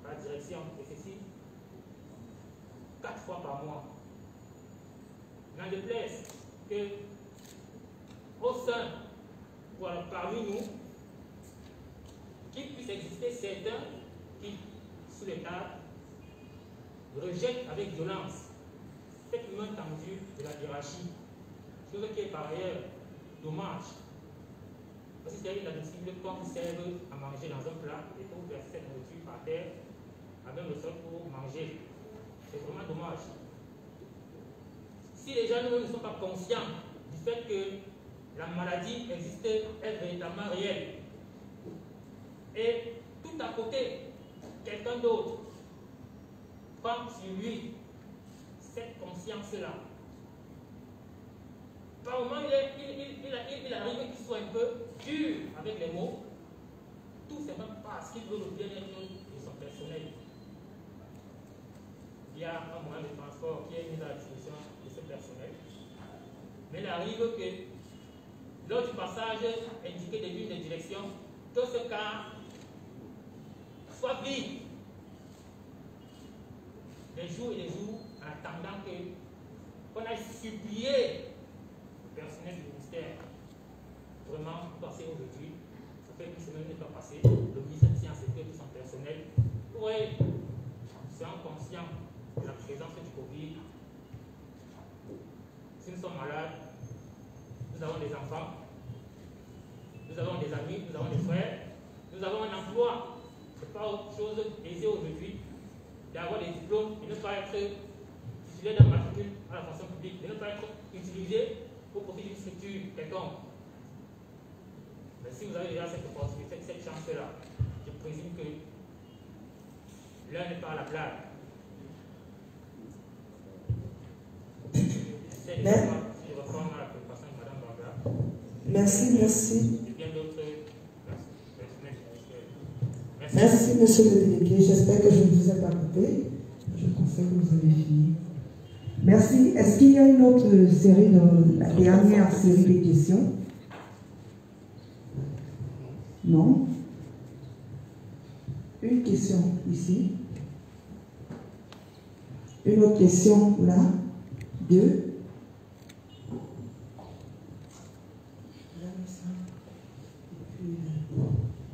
à la direction, et ceci 4 fois par mois. N'en déplaise que au sein, ou alors parmi nous, qu'il puisse exister certains qui, sous l'État, rejettent avec violence cette main tendue de la hiérarchie, chose qui est par ailleurs dommage. Parce que c'est inadmissible qu'on vous serve à manger dans un plat et qu'on vous verse cette nourriture par terre, à même le sol pour manger. C'est vraiment dommage. Si les gens ne sont pas conscients du fait que la maladie existe, est véritablement réelle, et tout à côté, quelqu'un d'autre prend sur lui cette conscience-là, par moment il arrive qu'il soit un peu dur avec les mots, tout simplement parce qu'il veut le bien-être de son personnel. Il y a un moyen de transport qui est mis à la disposition de ce personnel. Mais il arrive que lors du passage indiqué de l'une des directions, que ce car soit vide des jours et des jours en attendant qu'on aille supplier le personnel du ministère vraiment passer aujourd'hui. Ça fait une semaine n'est pas passée. Le ministère tient à ce que tout son personnel pourrait, soyons conscients de la présence du Covid. Si nous sommes malades, nous avons des enfants, nous avons des amis, nous avons des frères, nous avons un emploi. Ce n'est pas autre chose aisée aujourd'hui d'avoir des diplômes et ne pas être titulaire d'un matricule à la fonction publique, de ne pas être utilisé au profit d'une structure quelconque. Mais si vous avez déjà cette opportunité, cette chance-là, je présume que l'un n'est pas à la blague. C'est si je reprends la préoccupation de Mme Barbara. Merci, merci. Et bien d'autres. Merci, monsieur le délégué. J'espère que je ne vous ai pas coupé. Je pensais que vous avez fini. Merci. Est-ce qu'il y a une autre série, la dernière série de questions? Non? Une question ici. Une autre question là. Deux.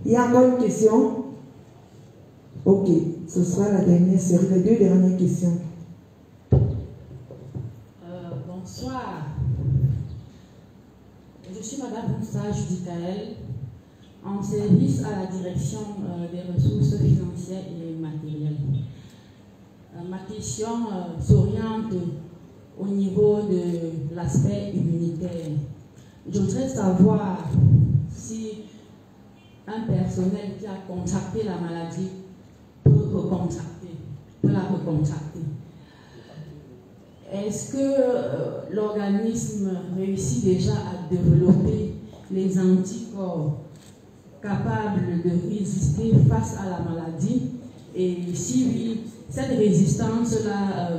Il y a encore une question? Ok, ce sera la dernière série, les deux dernières questions. Bonsoir. Je suis Madame Moussa Judicaël, en service à la direction des ressources financières et matérielles. Ma question s'oriente au niveau de l'aspect immunitaire. Je voudrais savoir si un personnel qui a contracté la maladie peut la recontacter. Est-ce que l'organisme réussit déjà à développer les anticorps capables de résister face à la maladie? Et si oui, cette résistance-là,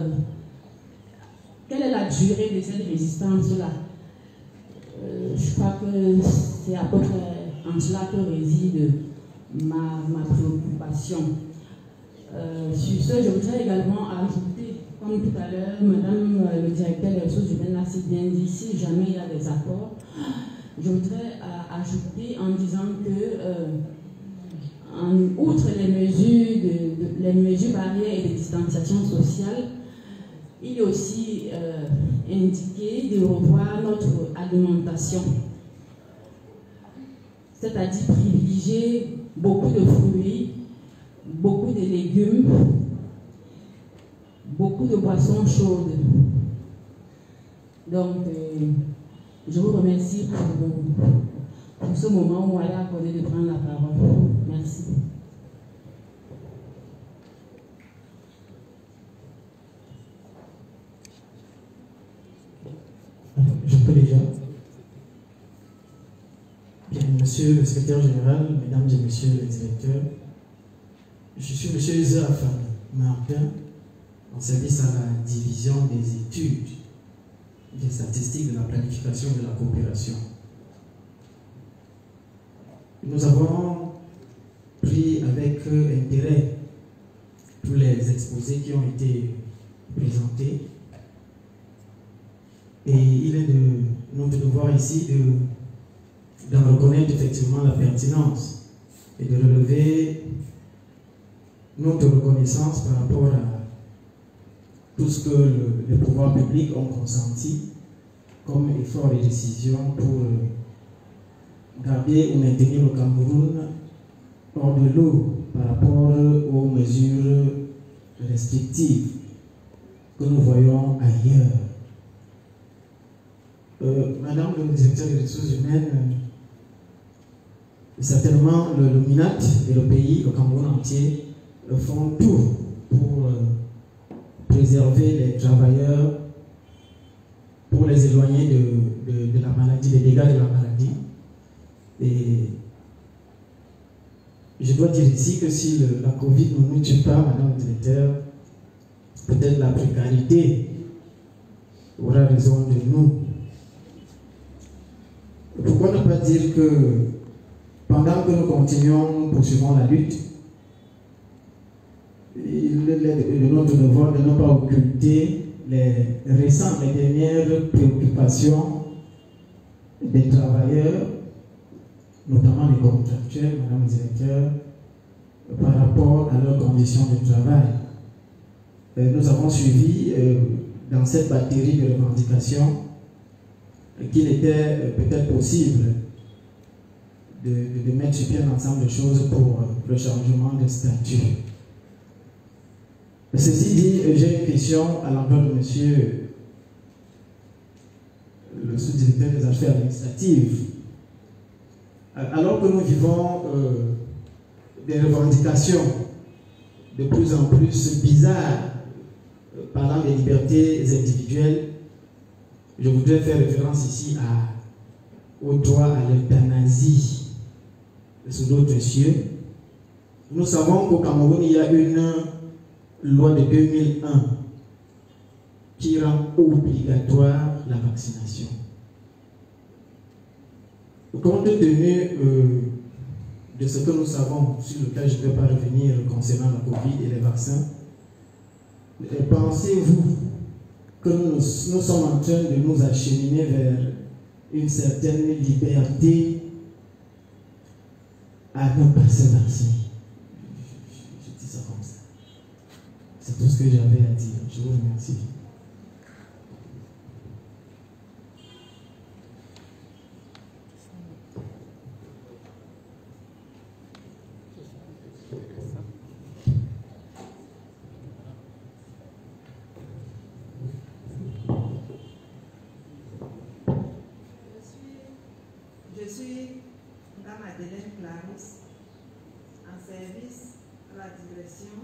quelle est la durée de cette résistance-là? Je crois que c'est à peu près en cela que réside ma préoccupation. Sur ce, je voudrais également ajouter, comme tout à l'heure, Madame le directeur des ressources humaines l'a si bien dit, si jamais il y a des accords, je voudrais ajouter en disant que, outre les mesures barrières et de distanciation sociale, il est aussi indiqué de revoir notre alimentation, c'est-à-dire privilégier beaucoup de fruits, beaucoup de légumes, beaucoup de boissons chaudes. Donc, je vous remercie pour ce moment où vous allez accorder de prendre la parole. Merci. Je peux déjà. Bien, monsieur le secrétaire général, mesdames et messieurs les directeurs, je suis monsieur Zaf Martin, en service à la division des études, des statistiques, de la planification et de la coopération. Nous avons pris avec intérêt tous les exposés qui ont été présentés. Et il est de notre devoir ici d'en reconnaître effectivement la pertinence et de relever notre reconnaissance par rapport à tout ce que les pouvoirs publics ont consenti comme effort et décision pour garder ou maintenir le Cameroun hors de l'eau par rapport aux mesures restrictives que nous voyons ailleurs. Madame le directeur des ressources humaines, certainement le MINAT et le pays, le Cameroun entier, font tout pour préserver les travailleurs, pour les éloigner de la maladie, des dégâts de la maladie. Et je dois dire ici que si la Covid ne nous tue pas, Madame le directeur, peut-être la précarité aura raison de nous. Pourquoi ne pas dire que pendant que nous continuons, nous poursuivons la lutte, il est de notre devoir de ne pas occulter les dernières préoccupations des travailleurs, notamment les contractuels, Madame le directeur, par rapport à leurs conditions de travail. Nous avons suivi dans cette batterie de revendications qu'il était peut-être possible de mettre sur pied un ensemble de choses pour le changement de statut. Ceci dit, j'ai une question à l'endroit de monsieur le sous-directeur des affaires administratives. Alors que nous vivons des revendications de plus en plus bizarres parlant des libertés individuelles, je voudrais faire référence ici au droit à l'euthanasie sous d'autres cieux. Nous savons qu'au Cameroun, il y a une loi de 2001 qui rend obligatoire la vaccination. Compte tenu de ce que nous savons, sur lequel je ne vais pas revenir concernant la Covid et les vaccins, pensez-vous que nous sommes en train de nous acheminer vers une certaine liberté à ne pas se vacciner? Je dis ça comme ça. C'est tout ce que j'avais à dire. Je vous remercie. Je suis Mme Madeleine Clarisse, en service à la direction,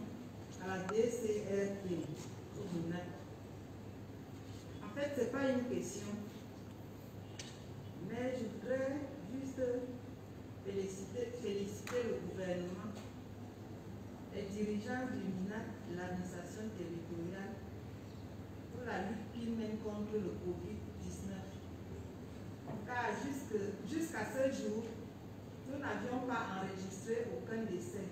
à la DCRT. En fait, ce n'est pas une question, mais je voudrais juste féliciter le gouvernement, les dirigeants du MINAC, de l'administration territoriale, pour la lutte qu'ils mènent contre le Covid-19. Car jusqu'à ce jour, nous n'avions pas enregistré aucun décès.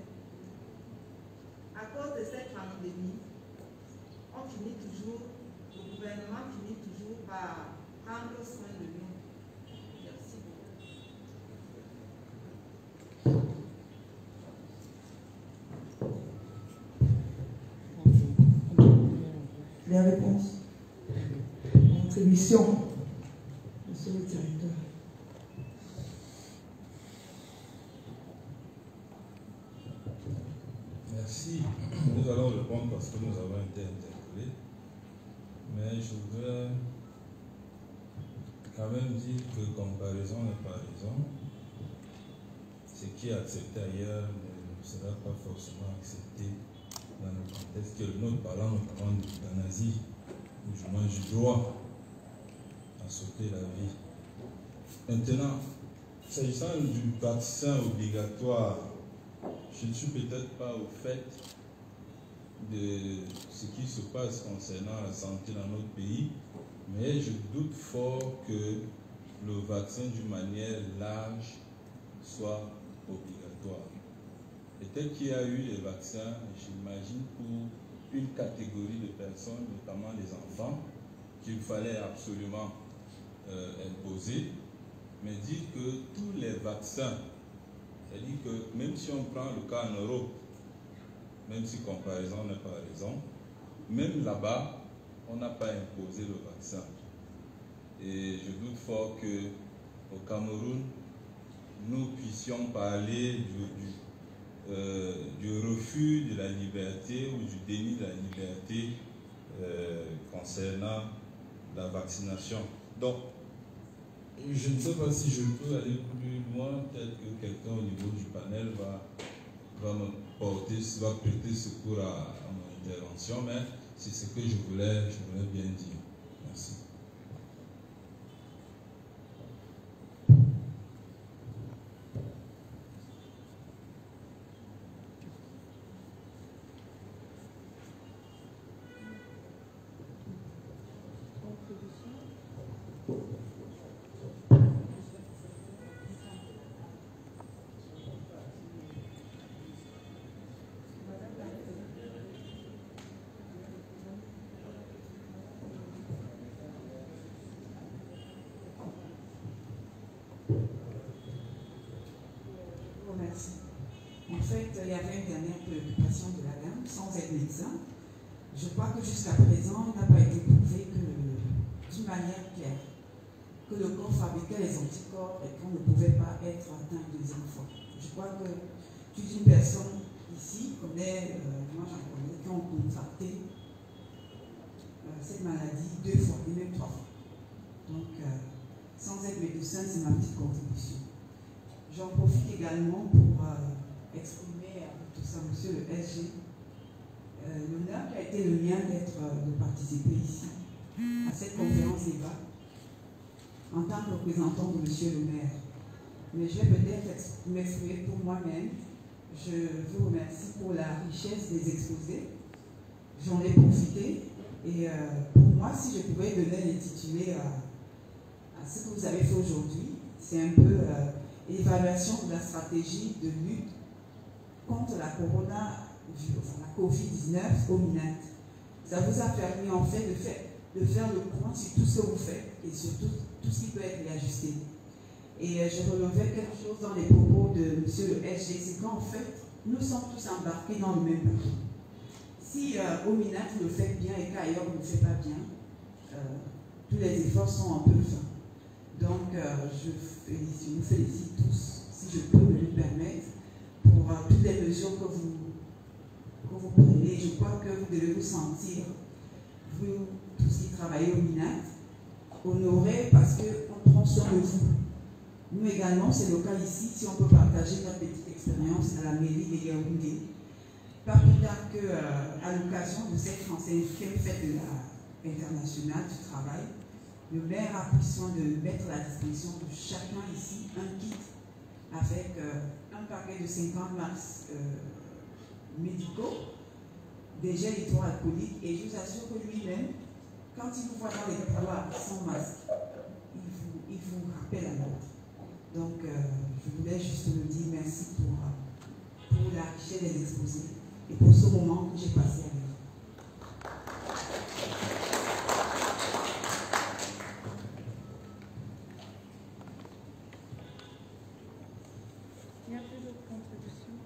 À cause de cette pandémie, le gouvernement finit toujours par prendre soin de nous. Merci beaucoup. Les réponses. Contribution. Monsieur le directeur. Merci. Nous allons répondre parce que nous avons été interpellés. Mais je voudrais quand même dire que comparaison n'est pas raison. Ce qui est accepté ailleurs ne sera pas forcément accepté dans le contexte que nous parlons notamment de l'euthanasie, où je mange du droit à sauter la vie. Maintenant, s'agissant du vaccin obligatoire, je ne suis peut-être pas au fait de ce qui se passe concernant la santé dans notre pays, mais je doute fort que le vaccin d'une manière large soit obligatoire. Peut-être qu'il y a eu des vaccins, j'imagine, pour une catégorie de personnes, notamment les enfants, qu'il fallait absolument imposer, mais dire que tous les vaccins, c'est-à-dire que même si on prend le cas en Europe, même si comparaison n'est pas raison, même là-bas, on n'a pas imposé le vaccin. Et je doute fort qu'au Cameroun, nous puissions parler du refus de la liberté ou du déni de la liberté concernant la vaccination. Donc, je ne sais pas si je peux aller plus loin, peut-être que quelqu'un au niveau du panel va prêter secours à mon intervention, mais c'est ce que je voulais bien dire. Merci. fait, il y avait une dernière préoccupation de la dame, sans être médecin. Je crois que jusqu'à présent, il n'a pas été prouvé que, d'une manière claire, que le corps fabriquait les anticorps et qu'on ne pouvait pas être atteint une deuxième fois. Je crois que toute une personne ici connaît, moi j'en connais, qui ont contracté cette maladie 2 fois et même 3 fois. Donc, sans être médecin, c'est ma petite contribution. J'en profite également pour exprimer avec tout ça, monsieur le SG, l'honneur qui a été le mien de participer ici à cette conférence débat en tant que représentant de monsieur le maire. Mais je vais peut-être m'exprimer pour moi-même. Je vous remercie pour la richesse des exposés. J'en ai profité. Et pour moi, si je pouvais donner l'intitulé à ce que vous avez fait aujourd'hui, c'est un peu l'évaluation de la stratégie de lutte contre la Covid-19 au MINAT. Ça vous a permis en fait de faire le point sur tout ce que vous faites et sur tout ce qui peut être réajusté. Et je relevais quelque chose dans les propos de M. le SG, c'est qu'en fait, nous sommes tous embarqués dans le même bateau. Si au MINAT vous le faites bien et qu'ailleurs vous ne le faites pas bien, tous les efforts sont un peu vains. Donc je vous félicite tous, si je peux me le permettre, pour toutes les mesures que vous prenez. Je crois que vous devez vous sentir, vous tous qui travaillez au MINAT, honorés parce qu'on prend soin de vous. Nous également, c'est le cas ici, si on peut partager notre petite expérience à la mairie de Yaoundé. Pas plus tard qu'à l'occasion de cette 35e fête de internationale du travail, le maire a pris soin de mettre à la disposition de chacun ici un kit avec un paquet de 50 masques médicaux, des gels hydroalcooliques, et je vous assure que lui-même, quand il vous voit dans les couloirs sans masque, il vous rappelle à l'ordre. Donc, je voulais juste me dire merci pour la richesse des exposés et pour ce moment que j'ai passé avec vous. Il y a plus d'autres contributions.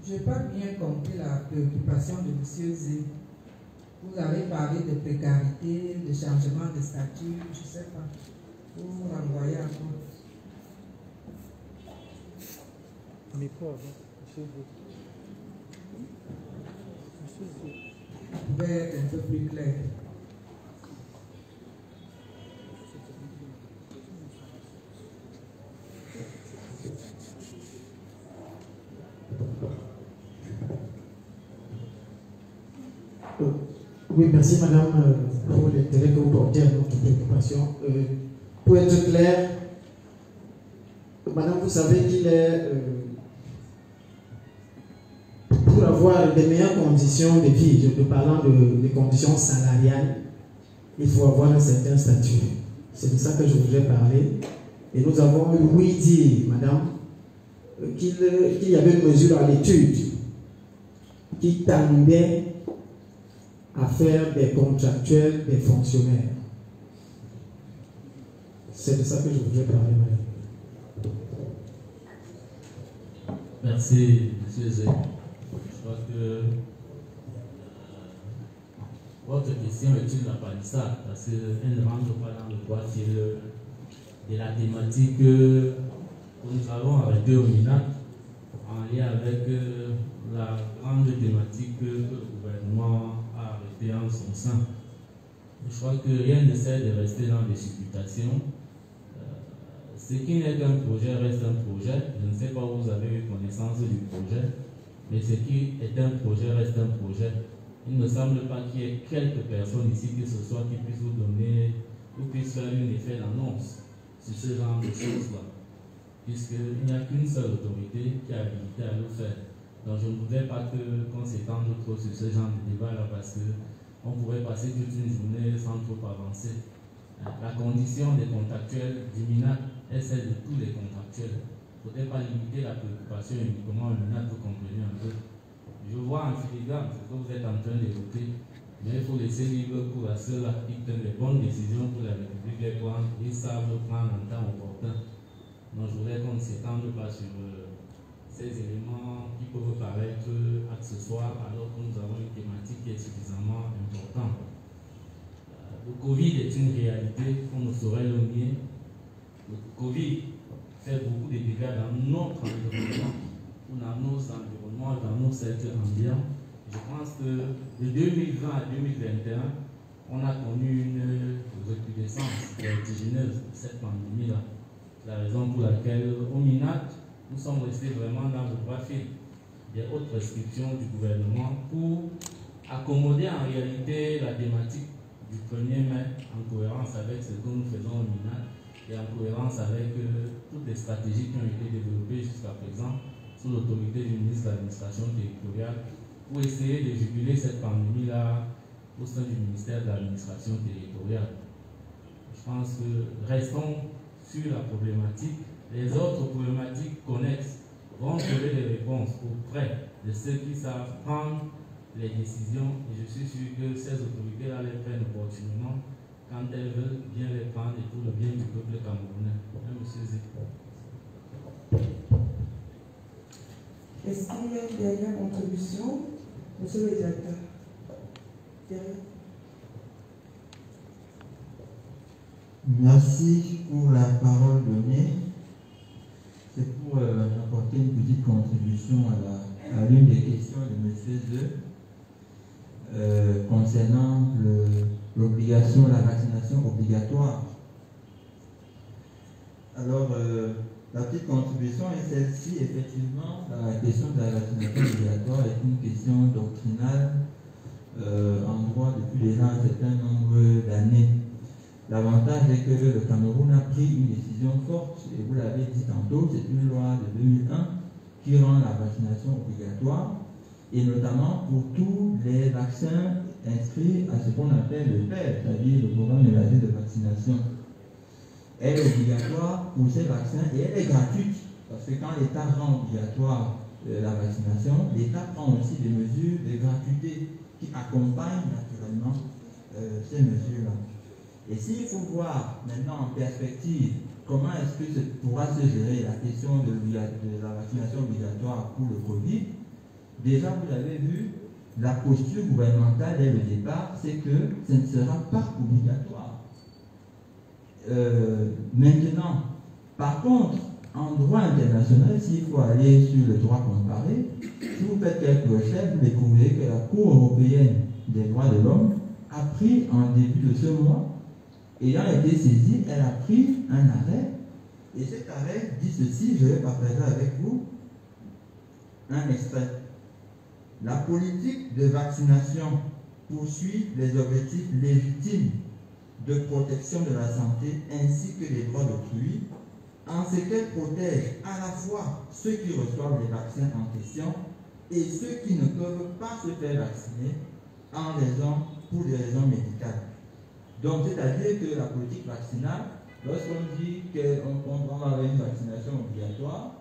Je n'ai pas bien compris la préoccupation de M. Zé. Vous avez parlé de précarité, de changement de statut, je ne sais pas. Vous renvoyez à quoi? Vous pouvez être un peu plus clair. Oui, merci madame pour l'intérêt que vous portez à notre préoccupation. Pour être clair, madame, vous savez qu'il est, pour avoir des meilleures conditions de vie, je parlant des conditions salariales, il faut avoir un certain statut. C'est de ça que je voudrais parler. Et nous avons ouï dire, madame, qu'il y avait une mesure à l'étude qui tendait à faire des contractuels, des fonctionnaires. C'est de ça que je voudrais parler, madame. Merci, M. Zé. Je crois que votre question est une apprentissage parce qu'elle ne rentre pas dans le droit fil de la thématique que nous avons arrêtée au MINAT en lien avec la grande thématique que le gouvernement a arrêtée en son sein. Je crois que rien ne sert de rester dans les supputations. Ce qui n'est qu'un projet reste un projet. Je ne sais pas où vous avez eu connaissance du projet, mais ce qui est un projet reste un projet. Il ne me semble pas qu'il y ait quelques personnes ici que ce soit qui puissent vous donner ou puissent faire un effet d'annonce sur ce genre de choses-là, puisqu'il n'y a qu'une seule autorité qui est habilitée à le faire. Donc je ne voudrais pas qu'on s'étende trop sur ce genre de débat-là parce qu'on pourrait passer toute une journée sans trop avancer. La condition des contractuels du MINAT est celle de tous les contractuels. faudrait pas limiter la préoccupation uniquement au MINAT pour comprendre un peu. Je vois en filigrane ce que vous êtes en train d'évoquer, mais il faut laisser libre cours à ceux-là qui prennent les bonnes décisions pour la République les prendre et savent le prendre en temps opportun. Donc je voudrais qu'on ne s'étende pas sur ces éléments qui peuvent paraître accessoires alors que nous avons une thématique qui est suffisamment importante. Le Covid est une réalité qu'on ne saurait le nier. Le Covid fait beaucoup de dégâts dans notre environnement, ou dans nos environnements, dans nos cercles ambiants. Je pense que de 2020 à 2021, on a connu une recrudescence vertigineuse de cette pandémie-là. C'est la raison pour laquelle, au MINAT, nous sommes restés vraiment dans le droit fil des hautes restrictions du gouvernement pour accommoder en réalité la thématique du 1er mai en cohérence avec ce que nous faisons au MINAT et en cohérence avec toutes les stratégies qui ont été développées jusqu'à présent sous l'autorité du ministre de l'Administration territoriale pour essayer de juguler cette pandémie-là au sein du ministère de l'Administration territoriale. Je pense que restons sur la problématique. Les autres problématiques connexes vont trouver des réponses auprès de ceux qui savent prendre les décisions et je suis sûr que ces autorités-là les prennent opportunément quand elles veulent bien les prendre et pour le bien du peuple camerounais. Monsieur Zé. Est-ce qu'il y a une dernière contribution? Monsieur le directeur. Merci pour la parole donnée. C'est pour apporter une petite contribution à l'une des questions de M. Zeu concernant l'obligation, la vaccination obligatoire. Alors, la petite contribution est celle-ci. Effectivement, la question de la vaccination obligatoire est une question doctrinale en droit depuis déjà un certain nombre d'années. L'avantage est que le Cameroun a pris une décision forte, et vous l'avez dit tantôt, c'est une loi de 2001 qui rend la vaccination obligatoire, et notamment pour tous les vaccins inscrits à ce qu'on appelle le PEV, c'est-à-dire le programme élargi de vaccination. Elle est obligatoire pour ces vaccins et elle est gratuite, parce que quand l'État rend obligatoire la vaccination, l'État prend aussi des mesures de gratuité qui accompagnent naturellement ces mesures-là. Et s'il faut voir maintenant en perspective comment est-ce que pourra se gérer la question de la vaccination obligatoire pour le Covid, déjà vous avez vu, la posture gouvernementale dès le départ, c'est que ce ne sera pas obligatoire. Maintenant, par contre, en droit international, s'il faut aller sur le droit comparé, si vous faites quelques recherches, vous découvrez que la Cour européenne des droits de l'homme a pris en début de ce mois, ayant été saisie, elle a pris un arrêt, et cet arrêt dit ceci, je vais partager avec vous un extrait. La politique de vaccination poursuit les objectifs légitimes de protection de la santé ainsi que des droits d'autrui, en ce qu'elle protège à la fois ceux qui reçoivent les vaccins en question et ceux qui ne peuvent pas se faire vacciner pour des raisons médicales. Donc, c'est-à-dire que la politique vaccinale, lorsqu'on dit qu'on va avoir une vaccination obligatoire,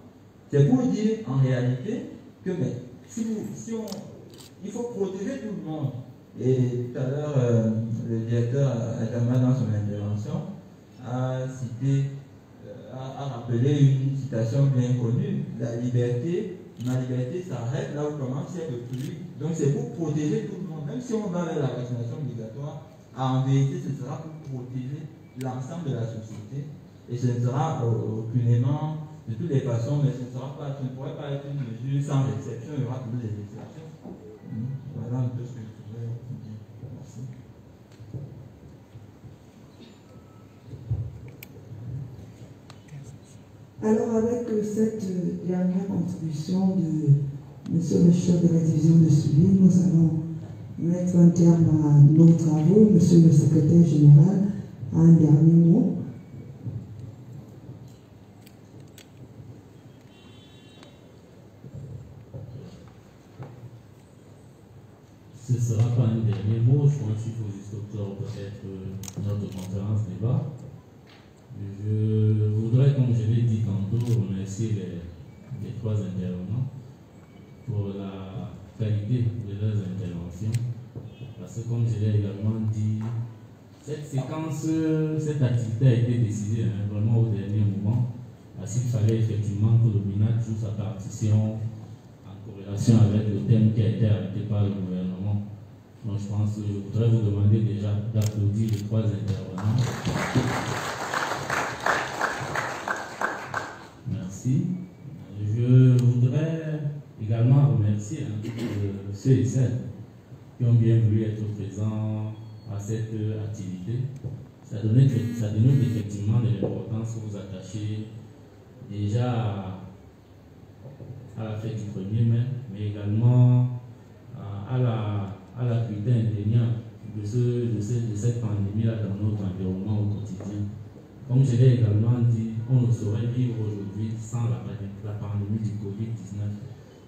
c'est pour dire en réalité que il faut protéger tout le monde. Et tout à l'heure, le directeur Adama, dans son intervention, a rappelé une citation bien connue: ma liberté s'arrête là où commence celle d'autrui. Donc c'est pour protéger tout le monde. Même si on va vers la vaccination obligatoire, en vérité, ce sera pour protéger l'ensemble de la société. Et ce ne sera aucunement, de toutes les façons, mais ce ne pourrait pas être une mesure sans exception, il y aura toujours des exceptions. Voilà un peu ce que je pourrais dire. Merci. Alors, avec cette dernière contribution de Monsieur le chef de la division de suivi, nous allons mettre un terme à nos travaux. Monsieur le secrétaire général a un dernier mot. Ce ne sera pas un dernier mot, je pense qu'il faut juste clore peut-être notre conférence débat. Je voudrais, comme je l'ai dit tantôt, remercier remercier les trois intervenants pour la qualité de leurs interventions. Parce que comme je l'ai également dit, cette séquence, cette activité a été décidée vraiment au dernier moment. Parce qu'il fallait effectivement que le MINAT joue sa partition en corrélation avec le thème qui a été arrêté par le gouvernement. Donc je pense que je voudrais vous demander déjà d'applaudir les trois intervenants. Merci. Je voudrais également remercier ceux et celles qui ont bien voulu être présents à cette activité. Ça dénote effectivement de l'importance que vous attachez déjà à la fête du 1er mai, mais également à la putain indéniable de cette pandémie-là dans notre environnement au quotidien. Comme je l'ai également dit, on ne saurait vivre aujourd'hui sans la pandémie du Covid-19.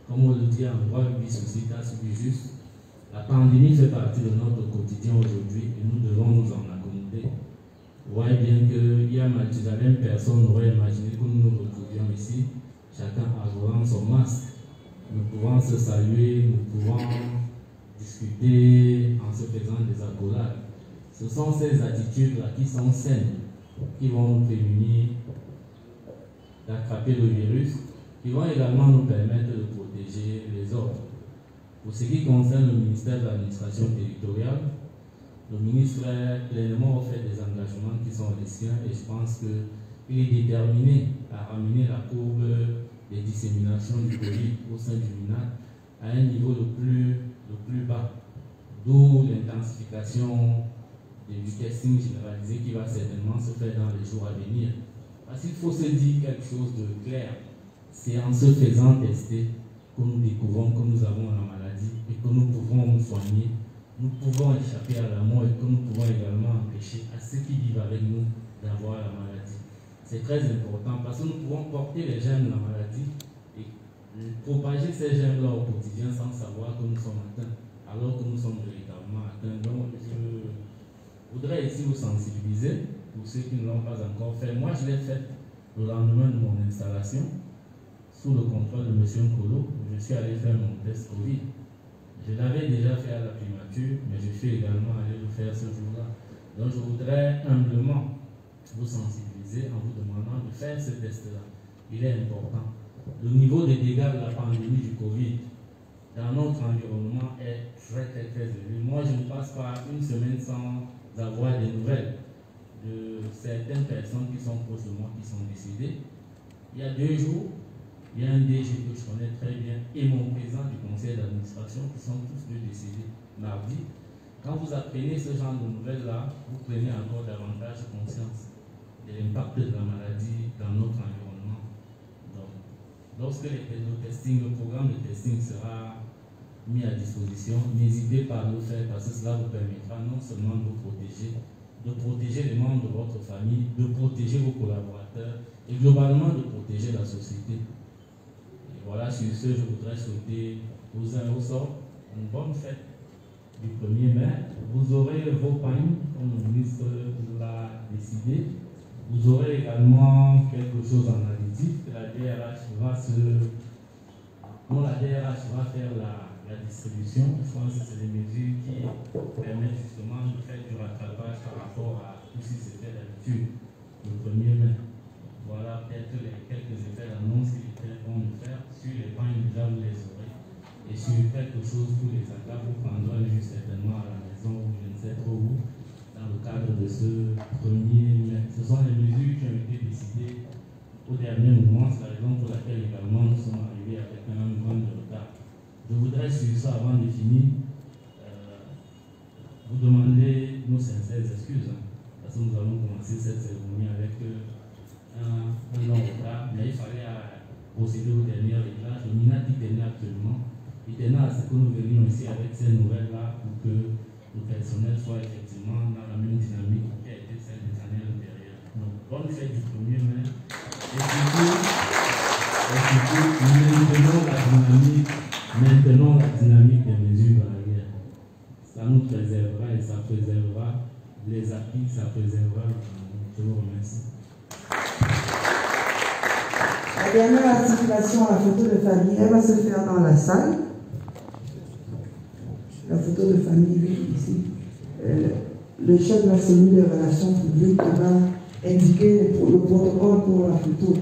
Comme on le dit en droit de vie sociétal, c'est juste, la pandémie fait partie de notre quotidien aujourd'hui et nous devons nous en accommoder. Vous voyez bien qu'il y a Mathusalem, personne n'aurait imaginé que nous nous retrouvions ici, chacun arborant son masque. Nous pouvons se saluer, nous pouvons discuter en se faisant des accolades. Ce sont ces attitudes-là qui sont saines, qui vont nous prémunir d'attraper le virus, qui vont également nous permettre de protéger les autres. Pour ce qui concerne le ministère de l'administration territoriale, le ministre est pleinement fait des engagements qui sont les siens et je pense qu'il est déterminé à ramener la courbe de dissémination du Covid au sein du MINAT à un niveau le plus bas, d'où l'intensification du testing généralisé qui va certainement se faire dans les jours à venir. Parce qu'il faut se dire quelque chose de clair, c'est en se faisant tester que nous découvrons que nous avons la maladie et que nous pouvons nous soigner. Nous pouvons échapper à la mort et que nous pouvons également empêcher à ceux qui vivent avec nous d'avoir la maladie. C'est très important parce que nous pouvons porter les germes de la maladie et propager ces germes-là au quotidien sans savoir que nous sommes atteints, alors que nous sommes véritablement atteints. Donc, je voudrais ici vous sensibiliser, pour ceux qui ne l'ont pas encore fait. Moi, je l'ai fait le lendemain de mon installation, sous le contrôle de M. Nkolo. Je suis allé faire mon test Covid. Je l'avais déjà fait à la primature, mais je suis également allé le faire ce jour-là. Donc je voudrais humblement vous sensibiliser en vous demandant de faire ce test-là. Il est important. Le niveau des dégâts de la pandémie du Covid dans notre environnement est très élevé. Moi, je ne passe pas une semaine sans avoir des nouvelles de certaines personnes qui sont proches de moi qui sont décédées. Il y a 2 jours, il y a un DG que je connais très bien et mon président du conseil d'administration qui sont tous deux décédés mardi. Quand vous apprenez ce genre de nouvelles-là, vous prenez encore davantage conscience de l'impact de la maladie dans notre environnement. Donc, lorsque le programme de testing sera mis à disposition, n'hésitez pas à le faire parce que cela vous permettra non seulement de vous protéger, de protéger les membres de votre famille, de protéger vos collaborateurs et globalement de protéger la société. Voilà, sur ce, je voudrais souhaiter aux uns et aux autres une bonne fête du 1er mai. Vous aurez vos pagnes, comme le ministre l'a décidé. Vous aurez également quelque chose en additif. La DRH va faire la distribution. Je pense que c'est des mesures qui permettent justement de faire du rattrapage par rapport à tout ce qui se fait d'habitude le 1er mai. Voilà peut-être quelques effets d'annonce qui vont le faire. Sur les pagnes, déjà vous les aurez. Et sur quelque chose pour les accords, vous prendrez certainement à la maison ou je ne sais trop où, dans le cadre de ce 1er mai. Ce sont les mesures qui ont été décidées au dernier moment. C'est la raison pour laquelle également nous sommes arrivés avec un moment de retard. Je voudrais sur ça, avant de finir, vous demander nos sincères excuses. Parce que nous allons commencer cette cérémonie avec un long retard, mais il fallait procéder au dernier réglage. Le MINAT y tenait actuellement. Il tenait à ce que nous venions ici avec ces nouvelles-là pour que le personnel soit effectivement dans la même dynamique qui a été celle des années antérieures. Donc, bonne fête du 1er mai. Et surtout, maintenons la dynamique des mesures barrières. Ça nous préservera et ça préservera les acquis, ça préservera le monde. Je vous remercie. dernière articulation, la photo de famille, elle va se faire dans la salle. La photo de famille, ici. Le chef de la cellule des relations publiques va indiquer le protocole pour la photo.